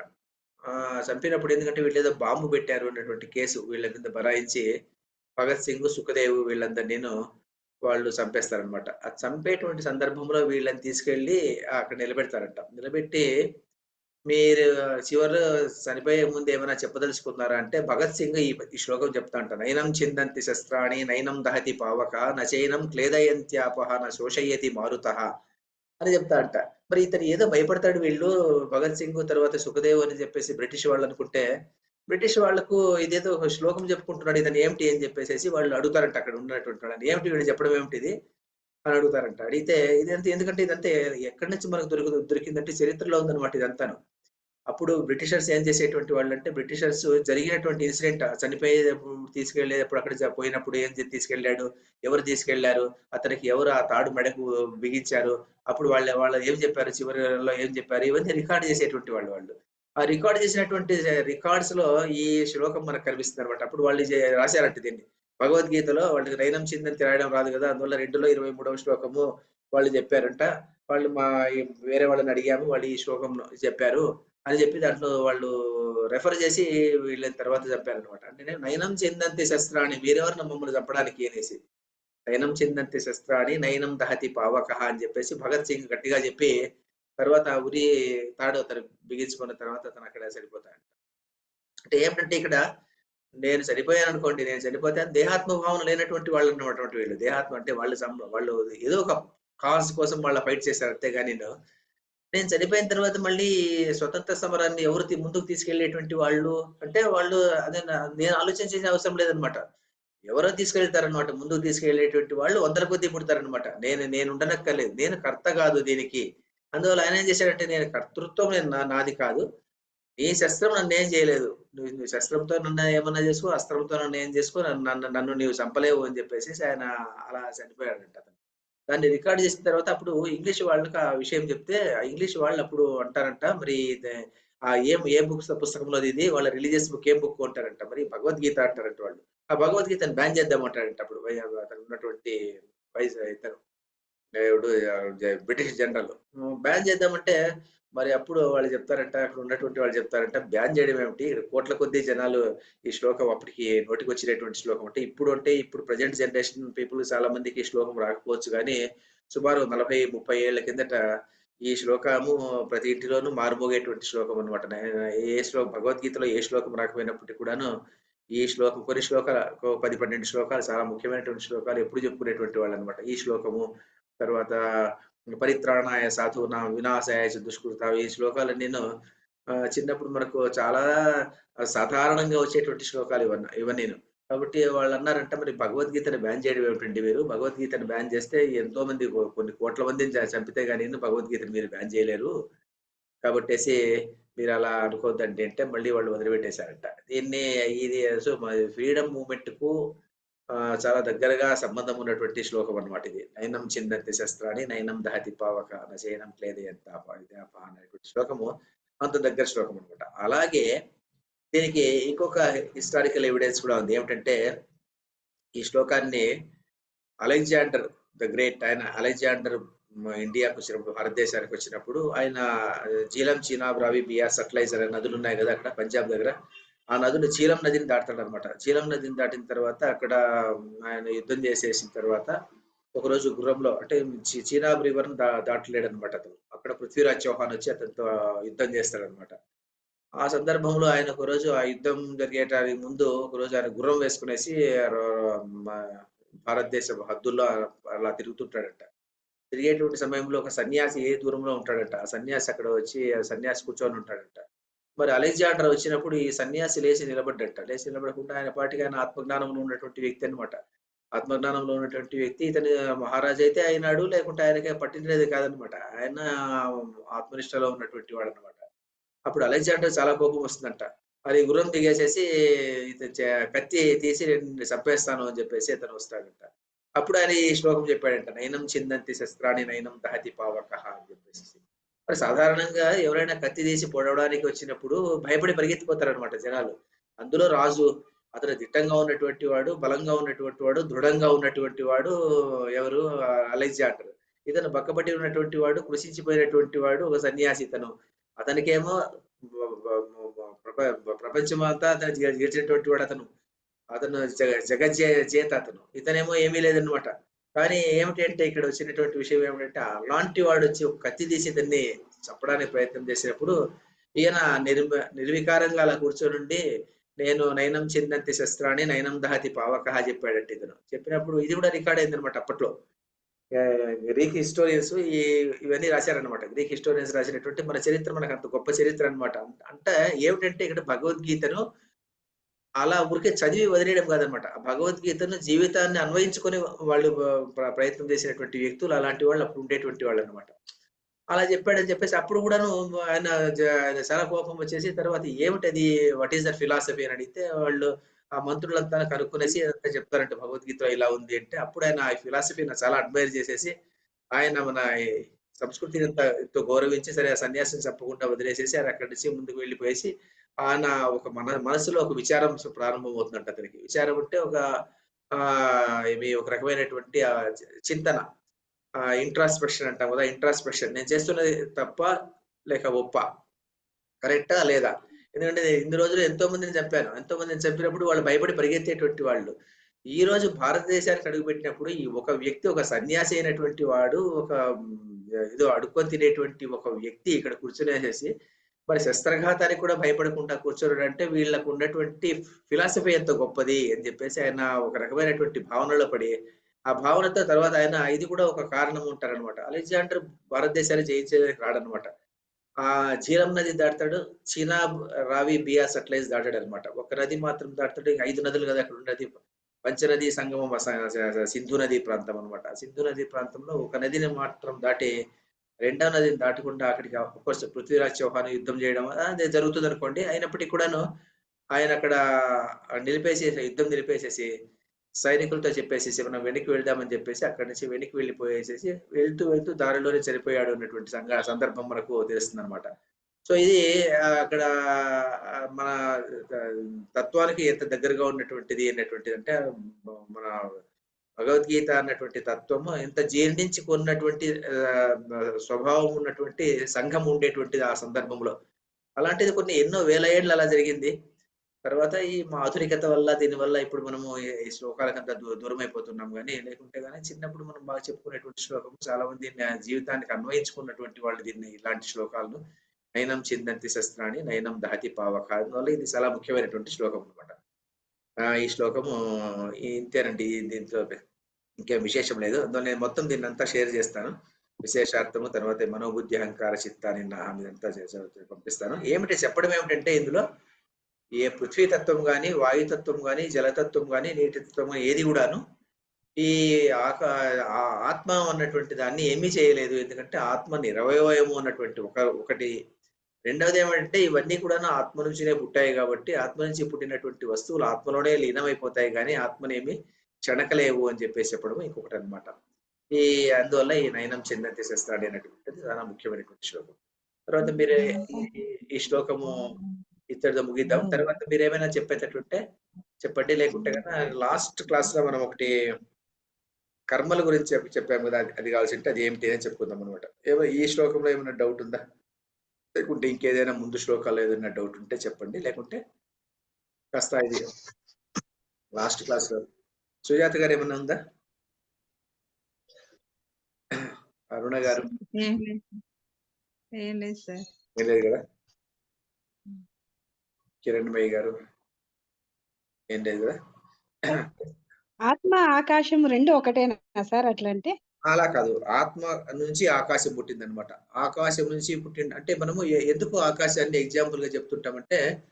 [SPEAKER 1] చంపినప్పుడు ఎందుకంటే వీళ్ళేదో బాంబు పెట్టారు అన్నటువంటి కేసు వీళ్ళ మీద బనాయించి భగత్ సింగ్, సుఖదేవ్ వీళ్ళందరినీను వాళ్ళు చంపేస్తారనమాట. ఆ చంపేటువంటి సందర్భంలో వీళ్ళని తీసుకెళ్ళి అక్కడ నిలబెడతారంట. నిలబెట్టి మీరు చివరిలో చనిపోయే ముందు ఏమైనా చెప్పదలుచుకున్నారా అంటే భగత్ సింగ్ ఈ శ్లోకం చెప్తాంట. నైనం చిందంతి శస్త్రాణి నైనం దహతి పావక నచైనం క్లేదయంత్యాపహ న శోషయతి మారుతః అని చెప్తాడంట. మరి ఇతను ఏదో భయపడతాడు వీళ్ళు భగత్ సింగ్ తర్వాత సుఖదేవ్ అని చెప్పేసి బ్రిటిష్ వాళ్ళనుకుంటే, బ్రిటిష్ వాళ్ళకు ఇదేదో ఒక శ్లోకం చెప్పుకుంటున్నాడు ఇతను ఏమిటి అని చెప్పేసేసి వాళ్ళు అడుగుతారంట అక్కడ ఉన్నటువంటి వాళ్ళని. ఏమిటి వీడు చెప్పడం ఏమిటిది? అని అడుగుతారంట. అడిగితే ఇదంతా ఎందుకంటే ఇదంతా ఎక్కడి నుంచి మనకు దొరికిందంటే చరిత్రలో ఉందన్నమాట ఇదంతాను. అప్పుడు బ్రిటిషర్స్ ఏం చేసేటువంటి వాళ్ళంటే బ్రిటిషర్స్ జరిగినటువంటి ఇన్సిడెంట్ చనిపోయేటప్పుడు తీసుకెళ్ళేటప్పుడు అక్కడ పోయినప్పుడు ఏం తీసుకెళ్ళాడు? ఎవరు తీసుకెళ్లారు? అతనికి ఎవరు ఆ తాడు మెడకు బిగించారు? అప్పుడు వాళ్ళు ఏం చెప్పారు? చివరిలో ఏం చెప్పారు? ఇవన్నీ రికార్డ్ చేసేటువంటి వాళ్ళు. ఆ రికార్డ్ చేసినటువంటి రికార్డ్స్‌లో ఈ శ్లోకం మనకు కనిపిస్తుందన్నమాట. అప్పుడు వాళ్ళు రాసారంట దీన్ని. భగవద్గీతలో వాళ్ళకి నైనం చిందంతి రాయడం రాదు గదా! అందువల్ల 2లో 23వ శ్లోకము వాళ్ళు చెప్పారంట. వాళ్ళు వేరే వాళ్ళని అడిగాము. వాళ్ళు ఈ శ్లోకం చెప్పారు. అని చెప్పి దాంట్లో వాళ్ళు రెఫర్ చేసి వీళ్ళని తర్వాత చంపారనమాట. అంటే నేను నయనం చిందంతి శస్త్రాణి మీరెవరు మమ్మల్ని చంపడానికి అనేసి. నయనం చిందంతి శస్త్రాణి నయనం దహతి పావకః అని చెప్పేసి భగత్ సింగ్ గట్టిగా చెప్పి తర్వాత ఉరి తాడు అతను బిగించుకున్న తర్వాత అతను అక్కడ చనిపోతాడు. అంటే ఏమిటంటే ఇక్కడ నేను చనిపోయాననుకోండి, నేను చనిపోతే అని దేహాత్మ భావన లేనటువంటి వాళ్ళన్నటువంటి వీళ్ళు. దేహాత్మ అంటే వాళ్ళు ఏదో ఒక కాజ్ కోసం వాళ్ళ ఫైట్ చేశారు అంతేగాని నేను చనిపోయిన తర్వాత మళ్ళీ స్వతంత్ర సమరాన్ని ఎవరు ముందుకు తీసుకెళ్ళేటువంటి వాళ్ళు అంటే వాళ్ళు అదే నేను ఆలోచించేసే అవసరం లేదనమాట. ఎవరో తీసుకెళ్తారనమాట. ముందుకు తీసుకెళ్ళేటువంటి వాళ్ళు వందల కొద్దీ పుడతారనమాట. నేను ఉండనక్కర్లేదు. నేను కర్త కాదు దీనికి. అందువల్ల ఆయన ఏం చేశాడంటే నేను కర్తృత్వం నాది కాదు. నీ శస్త్రం నన్నేం చేయలేదు. నువ్వు శస్త్రంతో నన్ను ఏమన్నా చేసుకో, అస్త్రంతో నన్ను ఏం చేసుకో. నన్ను నీవు చంపలేవు అని చెప్పేసేసి ఆయన అలా చనిపోయాడంట అతను. దాన్ని రికార్డ్ చేసిన తర్వాత అప్పుడు ఇంగ్లీష్ వాళ్ళకి ఆ విషయం చెప్తే, ఆ ఇంగ్లీష్ వాళ్ళు అప్పుడు అంటారంట, మరి ఏ పుస్తకంలోది ఇది? వాళ్ళ రిలీజియస్ బుక్ ఏం బుక్ అంటారంట. మరి భగవద్గీత అంటారంట వాళ్ళు. ఆ భగవద్గీతను బ్యాన్ చేద్దామంటాడంట అప్పుడు. అతను ఉన్నటువంటి ఇతను ఎవడు బ్రిటిష్ జనరల్. బ్యాన్ చేద్దామంటే మరి అప్పుడు వాళ్ళు చెప్తారంట, అక్కడ ఉన్నటువంటి వాళ్ళు చెప్తారంట, బ్యాన్ చేయడం ఏమిటి? కోట్ల కొద్దీ జనాలు ఈ శ్లోకం అప్పటికి నోటికొచ్చినటువంటి శ్లోకం. అంటే ఇప్పుడు ప్రెజెంట్ జనరేషన్ పీపుల్ చాలా మందికి ఈ శ్లోకం రాకపోవచ్చు గానీ, సుమారు 40, 30 ఏళ్ల కిందట ఈ శ్లోకము ప్రతి ఇంటిలోనూ మారుమోగేటువంటి శ్లోకం అన్నమాట. భగవద్గీతలో ఏ శ్లోకం రాకపోయినప్పటికి కూడాను, ఈ శ్లోకం కొన్ని శ్లోకాలు 10, 12 శ్లోకాలు చాలా ముఖ్యమైనటువంటి శ్లోకాలు ఎప్పుడు చెప్పుకునేటువంటి వాళ్ళన్నమాట. ఈ శ్లోకము తర్వాత పరిత్రాణాయ సాధూనాం వినాశాయ చ దుష్కృతాం ఈ శ్లోకాలన్నీను చిన్నప్పుడు మనకు చాలా సాధారణంగా వచ్చేటువంటి శ్లోకాలు ఇవన్నీను. కాబట్టి వాళ్ళన్నారంట మరి భగవద్గీతని బ్యాన్ చేయడం ఏమిటండి మీరు? భగవద్గీతని బ్యాన్ చేస్తే ఎంతో మంది కొన్ని కోట్ల మందిని చంపితే గాని భగవద్గీతని మీరు బ్యాన్ చేయలేరు. కాబట్టేసి మీరలా అనుకోవద్దండి అంటే మళ్ళీ వాళ్ళు వదిలిపెట్టేసారంట. దీన్ని ఇది సో ఫ్రీడమ్ మూవ్‌మెంట్‌కు చాలా దగ్గరగా సంబంధం ఉన్నటువంటి శ్లోకం అన్నమాట ఇది. నైనం చిందంతి శస్త్రాణి నైనం దహతి పావక నచైనం క్లేదయంతాప విద్యాప అనేటువంటి శ్లోకము అంత దగ్గర శ్లోకం అన్నమాట. అలాగే దీనికి ఇంకొక హిస్టారికల్ ఎవిడెన్స్ కూడా ఉంది. ఏమిటంటే ఈ శ్లోకాన్ని అలెగ్జాండర్ ద గ్రేట్ ఆయన అలెగ్జాండర్ ఇండియాకొచ్చినప్పుడు భారతదేశానికొచ్చినప్పుడు ఆయన జీలం, చీనాబ్, రావి, బియాస్, సట్లెజ్ అనే నదులున్నాయి గదా! అక్కడ పంజాబ్ దగ్గర. ఆ నదులు చీలం నదిని దాటుతాడనమాట. చీలం నదిని దాటిన తర్వాత అక్కడ ఆయన యుద్ధం చేసేసిన తర్వాత ఒకరోజు గుర్రంలో అంటే చీనాబ్ రివర్‌ని దాటలేడనమాట అతను. అక్కడ పృథ్వీరాజ్ చౌహాన్ వచ్చి అతనితో యుద్ధం చేస్తాడనమాట. ఆ సందర్భంలో ఆయన ఒకరోజు ఆ యుద్ధం జరిగేటానికి ముందు ఒకరోజు ఆయన గుర్రం వేసుకునేసి ర మ భారతదేశపు హద్దుల్లో అలా తిరుగుతుంటాడంట. తిరిగేటువంటి సమయంలో ఒక సన్యాసి ఏ దూరంలో ఉంటాడట. ఆ సన్యాసి అక్కడ వచ్చి ఆ సన్యాసి కూర్చొని ఉంటాడట. మరి అలెగ్జాండర్ వచ్చినప్పుడు ఈ సన్యాసి లేచి నిలబడ్డట. లేచి నిలబడకుండా ఆయన పాటికి ఆయన ఆత్మజ్ఞానంలో ఉన్నటువంటి వ్యక్తి అన్నమాట. ఆత్మజ్ఞానంలో ఉన్నటువంటి వ్యక్తి ఇతను మహారాజు అయితే అయినాడు. లేకుంటే ఆయనకి పట్టిండేది కాదనమాట. ఆయన ఆత్మనిష్టలో ఉన్నటువంటి వాడనమాట. అప్పుడు అలెగ్జాండర్ చాలా కోపం వస్తుందంట. అది గుర్రం దిగేసేసి కత్తి తీసి నేను చంపేస్తాను అని చెప్పేసి అతను వస్తాడంట. అప్పుడు ఆయన ఈ శ్లోకం చెప్పాడంట. నైనం చిందంతి శస్త్రాణి నైనం దహతి పావకః అని చెప్పేసేసి. మరి సాధారణంగా ఎవరైనా కత్తి తీసి పొడవడానికి వచ్చినప్పుడు భయపడి పరిగెత్తిపోతారనమాట జనాలు. అందులో రాజు అతను దిట్టంగా ఉన్నటువంటి వాడు, బలంగా ఉన్నటువంటి వాడు, దృఢంగా ఉన్నటువంటి వాడు ఎవరు అలెగ్జాండర్. ఇతను బక్కపట్టి ఉన్నటువంటి వాడు, కృషించిపోయినటువంటి వాడు ఒక సన్యాసి ఇతను. అతనికేమో వ వ వ ప్రపంచమంతా అతను గెలిచినటువంటి వాడు అతను. అతను జేత అతను. ఇతనేమో ఏమీ లేదనమాట. కానీ ఏమిటి అంటే ఇక్కడ వచ్చినటువంటి విషయం ఏమిటంటే అలాంటి వాడొచ్చి ఒక కత్తి తీసి ఇతన్ని చంపడానికి ప్రయత్నం చేసినప్పుడు ఈయన నిర్వికారంగా అలా కూర్చొనుండి నేను నైనం చిందంతి శస్త్రాన్ని నైనం దహతి పావకః చెప్పాడంట ఇతను. చెప్పినప్పుడు ఇది కూడా రికార్డ్ అయిందనమాట అప్పట్లో. గ్రీక్ హిస్టోరియన్స్ ఇవన్నీ రాశారనమాట. గ్రీక్ హిస్టోరియన్స్ రాసినటువంటి మన చరిత్ర మనకంత గొప్ప చరిత్ర అనమాట. అంటే ఏమిటంటే ఇక్కడ భగవద్గీతను అలా ఊరికే చదివి వదిలేయడం కాదనమాట. ఆ భగవద్గీతను జీవితాన్ని అన్వయించుకొని వాళ్ళు ప్రయత్నం చేసినటువంటి వ్యక్తులు అలాంటి వాళ్ళు అప్పుడు ఉండేటువంటి వాళ్ళనమాట. అలా చెప్పాడని చెప్పేసి అప్పుడు కూడాను ఆయన ఆయన చాలా కోపం వచ్చేసి తర్వాత ఏమిటది? వాట్ ఈస్ దట్ ఫిలాసఫీ అని అడిగితే వాళ్ళు ఆ మంత్రులంతా కనుక్కునేసి అంతా చెప్తారంట భగవద్గీతలో ఇలా ఉంది అంటే అప్పుడు ఆయన ఆ ఫిలాసఫీని చాలా అడ్మైర్ చేసేసి ఆయన మన ఈ సంస్కృతిని ఎంతో గౌరవించి సరే ఆ సన్యాసిని చెప్పకుండా వదిలేసేసి ఆయన అక్కడి నుంచి ముందుకు వెళ్ళిపోయేసి ఆయన ఒక మనసులో ఒక విచారం ప్రారంభమవుతుందంట అతనికి. విచారం అంటే ఒక ఏమి ఒక రకమైనటువంటి చింతన. ఇంట్రాస్పెక్షన్ అంటాం కదా! ఇంట్రాస్పెక్షన్. నేను చేస్తున్నది తప్పా? లేక ఒప్పా? కరెక్టా? లేదా? ఎందుకంటే ఇన్ని రోజులు ఎంతో మందిని చంపాను. ఎంతో మందిని చంపినప్పుడు వాళ్ళు భయపడి పరిగెత్తేటువంటి వాళ్ళు. ఈరోజు భారతదేశానికి అడుగుపెట్టినప్పుడు ఈ ఒక వ్యక్తి ఒక సన్యాసి అయినటువంటి వాడు ఒక ఏదో అడుక్కొని తినేటువంటి ఒక వ్యక్తి ఇక్కడ కూర్చొనేసేసి మరి శస్త్రఘాతానికి కూడా భయపడకుండా కూర్చోన్నాడంటే వీళ్ళకు ఉన్నటువంటి ఫిలాసఫీ ఎంత గొప్పది అని చెప్పేసి ఆయన ఒక రకమైనటువంటి భావనలో పడి ఆ భావనతో తర్వాత ఆయన ఇది కూడా ఒక కారణం ఉంటారనమాట. అలెగ్జాండర్ భారతదేశాన్ని జయించేదానికి రాడనమాట. జీలం నది దాటుతాడు. చీనాబ్, రావి, బియాస్ అట్లయిసి దాటాడనమాట. ఒక నది మాత్రం దాటుతాడు. ఇంక 5 నదులు కదా అక్కడ ఉన్నది. పంచనది సంగమం సింధు నది ప్రాంతం అనమాట. సింధు నది ప్రాంతంలో ఒక నదిని మాత్రం దాటి రెండో నదిని దాటకుండా అక్కడికి ఆఫ్‌కోర్స్ పృథ్వీరాజ్ చౌహాన్ యుద్ధం చేయడం అది జరుగుతుందనుకోండి. అయినప్పటికి కూడాను ఆయన అక్కడ యుద్ధం నిలిపేసేసి సైనికులతో చెప్పేసేసి మనం వెనక్కి వెళ్దామని చెప్పేసి అక్కడి నుంచి వెనక్కి వెళ్ళిపోయేసేసి వెళ్తూ దారిలోనే చనిపోయాడు అన్నటువంటి సందర్భం మనకు తెలుస్తుందన్నమాట. సో ఇది అక్కడ మన తత్వానికి ఎంత దగ్గరగా ఉన్నటువంటిది అన్నటువంటిది అంటే మన భగవద్గీత అన్నటువంటి తత్వము ఎంత జీర్ణించుకున్నటువంటి స్వభావం ఉన్నటువంటి సంఘం ఉండేటువంటిది ఆ సందర్భంలో. అలాంటిది కొన్ని ఎన్నో వేల ఏళ్ళు అలా జరిగింది. తర్వాత ఈ ఆధునికత వల్ల దీనివల్ల ఇప్పుడు మనము ఈ శ్లోకాలకంతా దూరం అయిపోతున్నాం గానీ, లేకుంటే గానీ చిన్నప్పుడు మనం బాగా చెప్పుకునేటువంటి శ్లోకం చాలా మంది జీవితానికి అన్వయించుకున్నటువంటి వాళ్ళు దీన్ని ఇలాంటి శ్లోకాలను నైనం చిందంతి శస్త్రాణి నైనం దహతి పావక. అందువల్ల ఇది చాలా ముఖ్యమైనటువంటి శ్లోకం అన్నమాట. ఈ శ్లోకము ఇంతేనండి. దీంట్లో ఇంకేం విశేషం లేదు. అందువల్ల నేను మొత్తం దీన్నంతా షేర్ చేస్తాను. విశేషార్థము తర్వాత మనోబుద్ధి అహంకార చిత్తాన్ని మీదంతా పంపిస్తాను. చెప్పడం ఏమిటంటే ఇందులో ఏ పృథ్వీతత్వం గాని, వాయుతత్వం గాని, జలతత్వం గాని, నీటితత్వం ఏది గూడాను ఈ ఆత్మ అన్నటువంటి దాన్ని ఏమీ చేయలేదు. ఎందుకంటే ఆత్మ నిరవయవము అన్నటువంటి ఒకటి. రెండవది ఏమంటే ఇవన్నీ కూడాను ఆత్మ నుంచినే పుట్టాయి కాబట్టి ఆత్మ నుంచి పుట్టినటువంటి వస్తువులు ఆత్మలోనే లీనమైపోతాయి గానీ ఆత్మనేమి క్షణకలేవు అని చెప్పేసి చెప్పడం ఇంకొకటనమాట. అందువల్ల ఈ నయనం చిందంతి శస్త్రాణి అనేటువంటిది చాలా ముఖ్యమైనటువంటి శ్లోకం. తర్వాత మీరు ఈ శ్లోకము ఇక్కడితో ముగిద్దాం. తర్వాత మీరేమైనా చెప్పేటట్టుంటే చెప్పండి. లేకుంటే గనక లాస్ట్ క్లాస్‌లో మనం ఒకటి కర్మల గురించి చెప్పాము కదా! అది కావాల్సింటే అది ఏమిటి అని చెప్పుకుందాం అనమాట. ఈ శ్లోకంలో ఏమైనా డౌట్ ఉందా? లేకుంటే ఇంకేదైనా ముందు శ్లోకాల్లో ఏదైనా డౌట్ ఉంటే చెప్పండి. లేకుంటే కాస్త ఇది లాస్ట్ క్లాస్‌లో సుజాత గారు ఏమన్నా ఉందా? అరుణ గారు?
[SPEAKER 3] ఏం లేదు సార్.
[SPEAKER 1] ఏం లేదు కదా? కిరణ్మయి గారు? ఏం లేదు కదా?
[SPEAKER 2] ఆత్మ, ఆకాశం 2 ఒకటేనా సార్ అట్లంటే?
[SPEAKER 1] అలా కాదు. ఆత్మ నుంచి ఆకాశం పుట్టిందనమాట. ఆకాశం నుంచి పుట్టింది అంటే మనము ఎందుకు ఆకాశాన్ని ఎగ్జాంపుల్‌గా చెప్తుంటామంటే,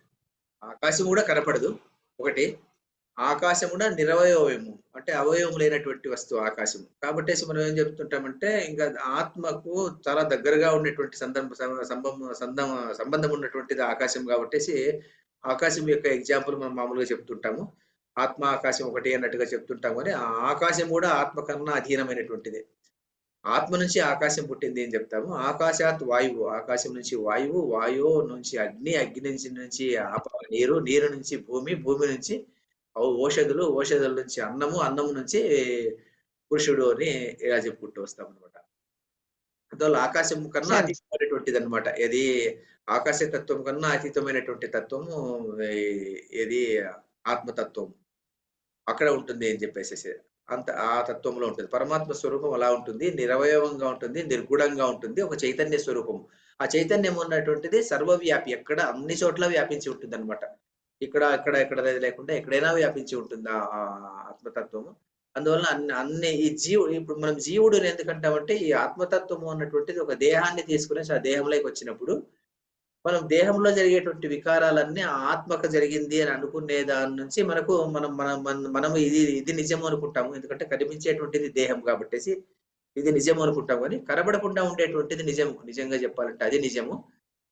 [SPEAKER 1] ఆకాశం గూడా కనపడదు. ఒకటి. ఆకాశం గూడా నిరవయవము. అంటే అవయవం లేనటువంటి వస్తువు ఆకాశం. కాబట్టేసి మనం ఏం చెప్తుంటామంటే, ఇంక ఆత్మకు చాలా దగ్గరగా ఉండేటువంటి సందర్భ సం సంబం సందం సంబంధం ఉన్నటువంటిది ఆకాశం గాబట్టేసి, ఆకాశం యొక్క ఎగ్జాంపుల్ మనం మామూలుగా చెప్తుంటాము. ఆత్మ, ఆకాశం ఒకటే అన్నట్టుగా చెప్తుంటాం గానీ, ఆ ఆకాశం గూడా ఆత్మ కన్నా అధీనమైనటువంటిదే. ఆత్మ నుంచి ఆకాశం పుట్టింది అని చెప్తాము. ఆకాశాత్ వాయువు. ఆకాశం నుంచి వాయువు, వాయువు నుంచి అగ్ని, అగ్ని నుంచి నీరు, నీరు నుంచి భూమి, భూమి నుంచి ఓషధులు, ఓషధుల నుంచి అన్నము, అన్నం నుంచి పురుషుడు అని ఇలా చెప్పుకుంటూ వస్తామనమాట. అందువల్ల ఆకాశం కన్నా
[SPEAKER 2] సరే.
[SPEAKER 1] అతీతమైనటువంటిదనమాట. ఏది ఆకాశ తత్వం కన్నా అతీతమైనటువంటి తత్వము ఈ ఏది ఆత్మతత్వం. అక్కడ ఉంటుంది అని చెప్పేసేసి. అంత ఆ తత్వంలో ఉంటుంది. పరమాత్మ స్వరూపం అలా ఉంటుంది. నిరవయవంగా ఉంటుంది. నిర్గుణంగా ఉంటుంది. ఒక చైతన్య స్వరూపం. ఆ చైతన్యం ఉన్నటువంటిది సర్వవ్యాపి. ఎక్కడ అన్ని చోట్ల వ్యాపించి ఉంటుందన్నమాట. ఇక్కడ అనేది లేకుండా ఎక్కడైనా వ్యాపించి ఉంటుంది ఆత్మతత్వము. అందువలన అన్ని ఈ ఇప్పుడు మనం జీవుడిని ఎందుకంటామంటే ఈ ఆత్మతత్వము అన్నటువంటిది ఒక దేహాన్ని తీసుకునేసి ఆ దేహంలోకొచ్చినప్పుడు మనం దేహంలో జరిగేటువంటి వికారాలన్నీ ఆ ఆత్మకు జరిగింది అని అనుకునే దాని నుంచి మనకు మనం మనం మనం ఇది నిజం అనుకుంటాము. ఎందుకంటే కనిపించేటువంటిది దేహం కాబట్టేసి ఇది నిజం అనుకుంటాం గానీ, కనబడకుండా ఉండేటువంటిది నిజము. నిజంగా చెప్పాలంటే అది నిజము.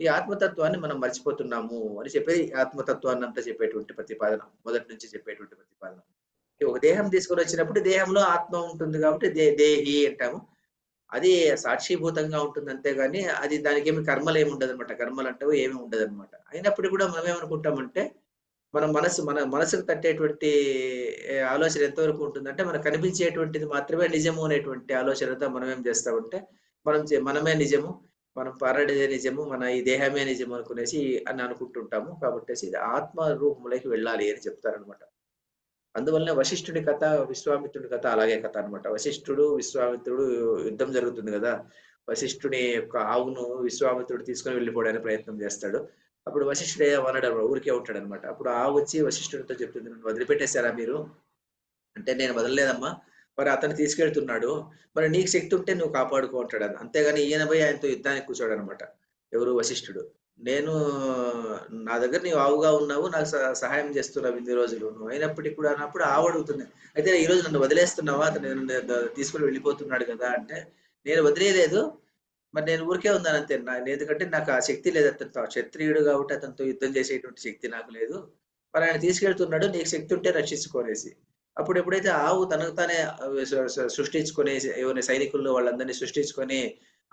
[SPEAKER 1] ఈ ఆత్మతత్వాన్ని మనం మర్చిపోతున్నాము అని చెప్పేది ఆత్మతత్వాన్నంతా చెప్పేటువంటి ప్రతిపాదన. మొదటి నుంచి చెప్పేటువంటి ప్రతిపాదన. ఒక దేహం తీసుకొనొచ్చినప్పుడు దేహంలో ఆత్మ ఉంటుంది కాబట్టి దేహి అంటాము. అది సాక్షీభూతంగా ఉంటుంది అంతేగాని, అది దానికేమి కర్మలేముండదనమాట. కర్మలంటవు ఏమి ఉండదనమాట. అయినప్పటికి కూడా మనమేమనుకుంటామంటే, మన మనసుకు తట్టేటువంటి ఆలోచన ఎంతవరకు ఉంటుందంటే, మనకు కనిపించేటువంటిది మాత్రమే నిజము అనేటువంటి ఆలోచనతో మనమేం చేస్తామంటే, మనమే నిజము, మనం పారాడేదే నిజము, మన ఈ దేహమే నిజము అనుకునేసి అని అనుకుంటుంటాము. కాబట్టేసి ఇది ఆత్మ రూపంలోకి వెళ్ళాలి అని చెప్తారనమాట. అందువల్లనే వశిష్ఠుడి కథ, విశ్వామిత్రుడి కథ అలాగే కథ అన్నమాట. వశిష్ఠుడు, విశ్వామిత్రుడు యుద్ధం జరుగుతుంది గదా! వశిష్ఠుని యొక్క ఆవును విశ్వామిత్రుడు తీసుకొని వెళ్ళిపోవడానికి ప్రయత్నం చేస్తాడు. అప్పుడు వశిష్ఠుడు ఏమనడు ఊరికే ఉంటాడన్నమాట. అప్పుడు ఆవొచ్చి వశిష్ఠుడితో చెప్తుంది, "నన్ను వదిలిపెట్టేసారా మీరు?" అంటే, "నేను వదలలేదమ్మా. మరి అతను తీసుకెళ్తున్నాడు. మరి నీకు శక్తి ఉంటే నువ్వు కాపాడుకో" అంటాడు. అంతేగాని ఈయన పోయి ఆయనతో యుద్ధానికి కూర్చోడన్నమాట. ఎవరు? వశిష్ఠుడు. "నేను నా దగ్గర నీవు ఆవుగా ఉన్నావు. నాకు సహాయం చేస్తున్నావు ఇన్ని రోజులు. నువ్వు అయినప్పటికి కూడా" అన్నప్పుడు ఆవడుగుతుంది. "అయితే ఈరోజు నన్ను వదిలేస్తున్నావా? అతను నన్ను తీసుకొని వెళ్ళిపోతున్నాడు గదా!" అంటే, "నేను వదిలేయలేదు. మరి నేను ఊరికే ఉన్నానంతే. ఎందుకంటే నాకు ఆ శక్తి లేదు అతనితో. క్షత్రియుడు కాబట్టి అతనితో యుద్ధం చేసేటువంటి శక్తి నాకు లేదు. మరి ఆయన తీసుకెళ్తున్నాడు. నీకు శక్తి ఉంటే రక్షించుకో" అనేసి. అప్పుడు ఎప్పుడైతే ఆవు తనకు తానే సృష్టించుకొనేసి ఎవరిని సైనికుల్లో వాళ్ళందరిని సృష్టించుకొని,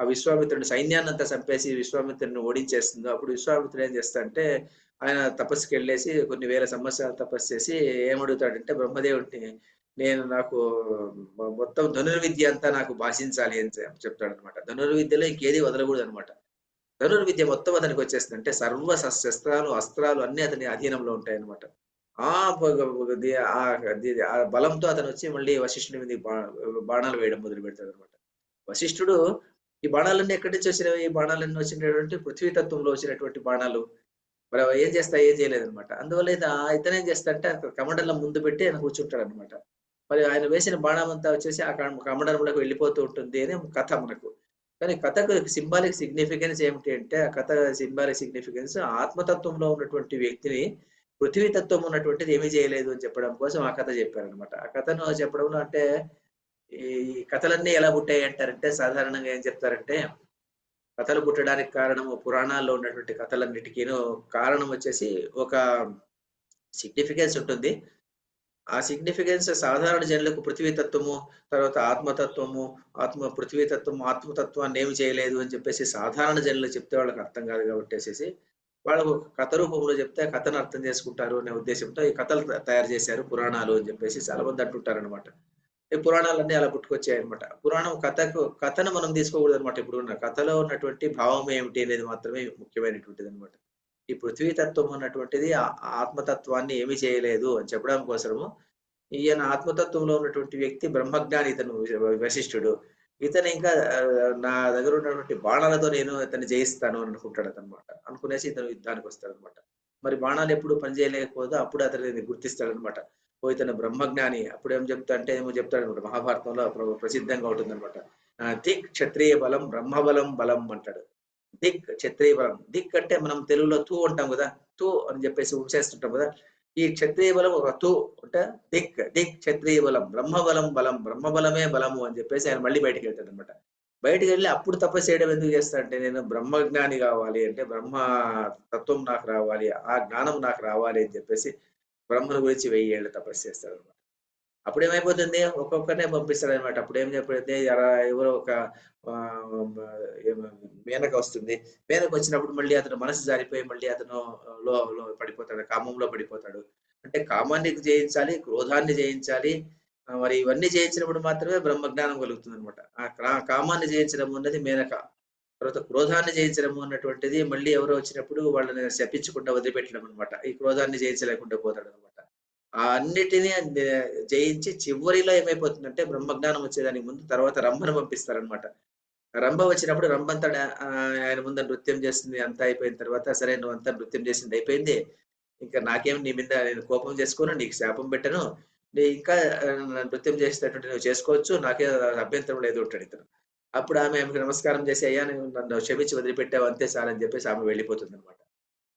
[SPEAKER 1] ఆ విశ్వామిత్రుడి సైన్యాన్నంతా చంపేసి విశ్వామిత్రుడిని ఓడించేస్తుందో, అప్పుడు విశ్వామిత్రుడు ఏం చేస్తాడంటే, ఆయన తపస్సుకెళ్ళేసి కొన్ని వేల సంవత్సరాలు తపస్సు చేసి ఏమడుగుతాడంటే బ్రహ్మదేవుడిని, నాకు మొత్తం ధనుర్విద్య అంతా నాకు భాషించాలి అని చెప్తాడనమాట. ధనుర్విద్యలో ఇంకేది వదలకూడదనమాట. ధనుర్విద్య మొత్తం అతనికొచ్చేస్తుంది. అంటే సర్వ శస్త్రాలు, అస్త్రాలు అన్నీ అతని అధీనంలో ఉంటాయన్నమాట. ఆ! పగ ది ఆహ్, ది ఆ బలంతో అతనొచ్చి మళ్ళీ వశిష్ఠుని మీదకి బాణాలు వేయడం మొదలుపెడతాడన్నమాట. వశిష్ఠుడు ఈ బాణాలన్నీ ఎక్కడి నుంచి వచ్చినవి? ఈ బాణాలన్నీ వచ్చినటువంటి పృథ్వీ తత్వంలో వచ్చినటువంటి బాణాలు. మరి అవి ఏం చేస్తాయి? ఏం చేయలేదన్నమాట. అందువల్ల ఇతనేం చేస్తాడంటే అక్కడ కమండలం ముందు పెట్టి ఆయన కూర్చుంటాడన్నమాట. మరి ఆయన వేసిన బాణమంతా వచ్చేసి ఆ కమండలంలోకి వెళ్ళిపోతూ ఉంటుంది అని కథ మనకు. కానీ కథకు సింబాలిక్ సిగ్నిఫికెన్స్ ఏమిటి అంటే, ఆ కథ సింబాలిక్ సిగ్నిఫికెన్స్ ఆత్మతత్వంలో ఉన్నటువంటి వ్యక్తిని పృథ్వీ తత్వం ఉన్నటువంటిది ఏమీ చేయలేదు అని చెప్పడం కోసం ఆ కథ చెప్పారనమాట. ఆ కథను చెప్పడంలో అంటే, ఈ కథలన్నీ ఎలా పుట్టాయి అంటారంటే, సాధారణంగా ఏం చెప్తారంటే, కథలు పుట్టడానికి కారణము పురాణాల్లో ఉన్నటువంటి కథలన్నిటికీను కారణం వచ్చేసి ఒక సిగ్నిఫికెన్స్ ఉంటుంది. ఆ సిగ్నిఫికెన్స్ సాధారణ జనులకు పృథ్వీ తత్వము, తర్వాత ఆత్మతత్వము, పృథ్వీ తత్వము, ఆత్మతత్వాన్ని ఏమి చేయలేదు అని చెప్పేసి సాధారణ జనులకు చెప్తే వాళ్ళకి అర్థం కాదు కాబట్టేసేసి, వాళ్ళు కథ రూపంలో చెప్తే ఆ కథను అర్థం చేసుకుంటారు అనే ఉద్దేశ్యంతో ఈ కథలు తయారు చేశారు పురాణాలు అని చెప్పేసి చాలా మంది అంటుంటారనమాట. ఈ పురాణాలన్నీ అలా పుట్టుకొచ్చాయన్నమాట. కథను మనం తీసుకోకూడదనమాట. ఇప్పుడున్న కథలో ఉన్నటువంటి భావం ఏమిటి అనేది మాత్రమే ముఖ్యమైనటువంటిదనమాట. ఈ పృథ్వీ తత్వం అన్నటువంటిది ఆత్మతత్వాన్ని ఏమి చేయలేదు అని చెప్పడం కోసము, ఈయన ఆత్మతత్వంలో ఉన్నటువంటి వ్యక్తి బ్రహ్మజ్ఞాని ఇతను వశిష్ఠుడు. ఇతను ఇంకా నా దగ్గర ఉన్నటువంటి బాణాలతో నేను ఇతన్ని జయిస్తాను అని అనుకుంటాడనమాట. అనుకునేసి ఇతను యుద్ధానికొస్తాడనమాట. మరి బాణాలు ఎప్పుడు పని చేయలేకపోతే అప్పుడు అతనిని గుర్తిస్తాడనమాట. ఓ ఇతను బ్రహ్మజ్ఞాని. అప్పుడు ఏం చెప్తా అంటే ఏమో చెప్తాడనమాట. మహాభారతంలో ప్రసిద్ధంగా ఉంటుందనమాట. దిక్ క్షత్రియ బలం బ్రహ్మబలం బలం అంటాడు. దిక్ క్షత్రియ బలం. దిక్ అంటే మనం తెలుగులో తూ అంటాం కదా! తూ అని చెప్పేసి ఉంచేస్తుంటాం కదా! ఈ క్షత్రియ బలం ఒక తూ అంటే దిక్ దిక్ క్షత్రియ బలం బ్రహ్మబలం బలం బ్రహ్మబలమే బలము అని చెప్పేసి ఆయన మళ్ళీ బయటికెళ్తాడనమాట. బయటికెళ్ళి అప్పుడు తపస్సు చేయడం ఎందుకు చేస్తాడంటే నేను బ్రహ్మజ్ఞాని గావాలి అంటే బ్రహ్మ తత్వం నాకు రావాలి. ఆ జ్ఞానం నాకు రావాలి అని చెప్పేసి బ్రహ్మను గురించి 1000 ఏళ్ళు తపస్సు చేస్తాడనమాట. అప్పుడేమైపోతుంది ఒక్కొక్కరినే పంపిస్తాడనమాట. అప్పుడేం చెప్పితే ఎవరో ఒక ఆహ్, మ ఏమ మేనక వస్తుంది. మేనక వచ్చినప్పుడు మళ్ళీ అతను మనసు జారిపోయి మళ్ళీ అతను లో పడిపోతాడు. కామంలో పడిపోతాడు. అంటే కామాన్ని జయించాలి, క్రోధాన్ని జయించాలి. మరి ఇవన్నీ జయించినప్పుడు మాత్రమే బ్రహ్మజ్ఞానం కలుగుతుందనమాట. ఆ కామాన్ని జయించడం అన్నది మేనక. తర్వాత క్రోధాన్ని జయించడము అన్నటువంటిది మళ్ళీ ఎవరో వచ్చినప్పుడు వాళ్ళని శపించకుండా వదిలిపెట్టడం అన్నమాట. ఈ క్రోధాన్ని జయించలేకుండా పోతాడన్నమాట. ఆ అన్నిటిని జయించి చివరిలో ఏమైపోతుందంటే బ్రహ్మజ్ఞానం వచ్చేదానికి ముందు తర్వాత రంభను పంపిస్తారన్నమాట. రంభ వచ్చినప్పుడు రంభంతట ఆయన ముందు నృత్యం చేస్తుంది. అంతా అయిపోయిన తర్వాత సరే నువ్వంతా నృత్యం చేసింది అయిపోయింది. ఇంకా నాకేం నీ మీద నేను కోపం చేసుకోను. నీకు శాపం పెట్టను. ఇంకా నృత్యం చేసేటటువంటి నువ్వు చేసుకోవచ్చు. నాకే అభ్యంతరం లేదు అంటాడితను. అప్పుడు ఆమెకు నమస్కారం చేసి, "అయ్యా! నువ్వు నన్ను క్షమించి వదిలిపెట్టావు అంతే చాలు" అని చెప్పేసి ఆమె వెళ్ళిపోతుందన్నమాట.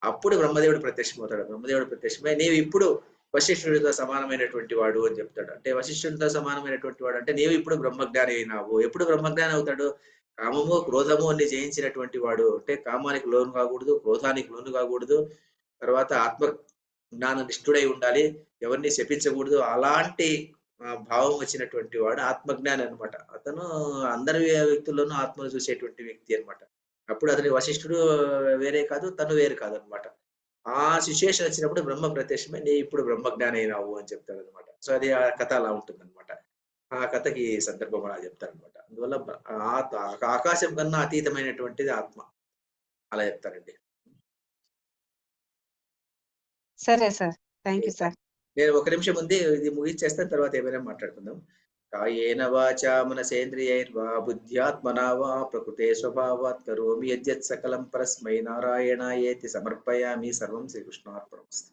[SPEAKER 1] అప్పుడు బ్రహ్మదేవుడు ప్రత్యక్షమవుతాడు. బ్రహ్మదేవుడు ప్రత్యక్షమై నీవిప్పుడు వశిష్ఠుడితో సమానమైనటువంటి వాడు అని చెప్తాడు. అంటే వశిష్ఠుడితో సమానమైనటువంటి వాడు అంటే నీవు ఇప్పుడు బ్రహ్మజ్ఞాని అయినావు. ఎప్పుడు బ్రహ్మజ్ఞాని అవుతాడు? కామము, క్రోధము అన్ని జయించినటువంటి వాడు. అంటే కామానికి లోను కాకూడదు, క్రోధానికి లోను కాకూడదు. తర్వాత ఆత్మ జ్ఞాన నిష్ఠుడై ఉండాలి. ఎవరిని శపించకూడదు. అలాంటి భావం వచ్చినటువంటి వాడు ఆత్మజ్ఞాని అన్నమాట. అతను అందరి వ్యక్తుల్లోనూ ఆత్మను చూసేటువంటి వ్యక్తి అన్నమాట. అప్పుడు అతని వశిష్ఠుడు వేరే కాదు. తను వేరు కాదన్నమాట. ఆ సిట్యుయేషన్ వచ్చినప్పుడు బ్రహ్మ ప్రత్యక్షమై "నీవిప్పుడు బ్రహ్మజ్ఞాని అయినావు" అని చెప్తాడన్నమాట. సో, అది ఆ కథ అలా ఉంటుందన్నమాట. ఆ కథకి సందర్భం అలా చెప్తారన్నమాట. అందువల్ల ఆకాశం కన్నా అతీతమైనటువంటిది ఆత్మ. అలా చెప్తారండి.
[SPEAKER 2] సరే సార్. థాంక్ యూ
[SPEAKER 1] చేశా.
[SPEAKER 2] సార్.
[SPEAKER 1] నేను ఒక నిమిషం ఉంది. ఇది ముగించేస్తాను. తర్వాత ఏమైనా మాట్లాడుకుందాం. కాయేన వాచా మనసేంద్రియైర్వా బుద్ధ్యాత్మనా వా ప్రకృతే స్వభావాత్ కరోమి యద్యత్ సకలం పరస్మై నారాయణాయేతి సమర్పయామి. సర్వం శ్రీకృష్ణార్పణమస్తు.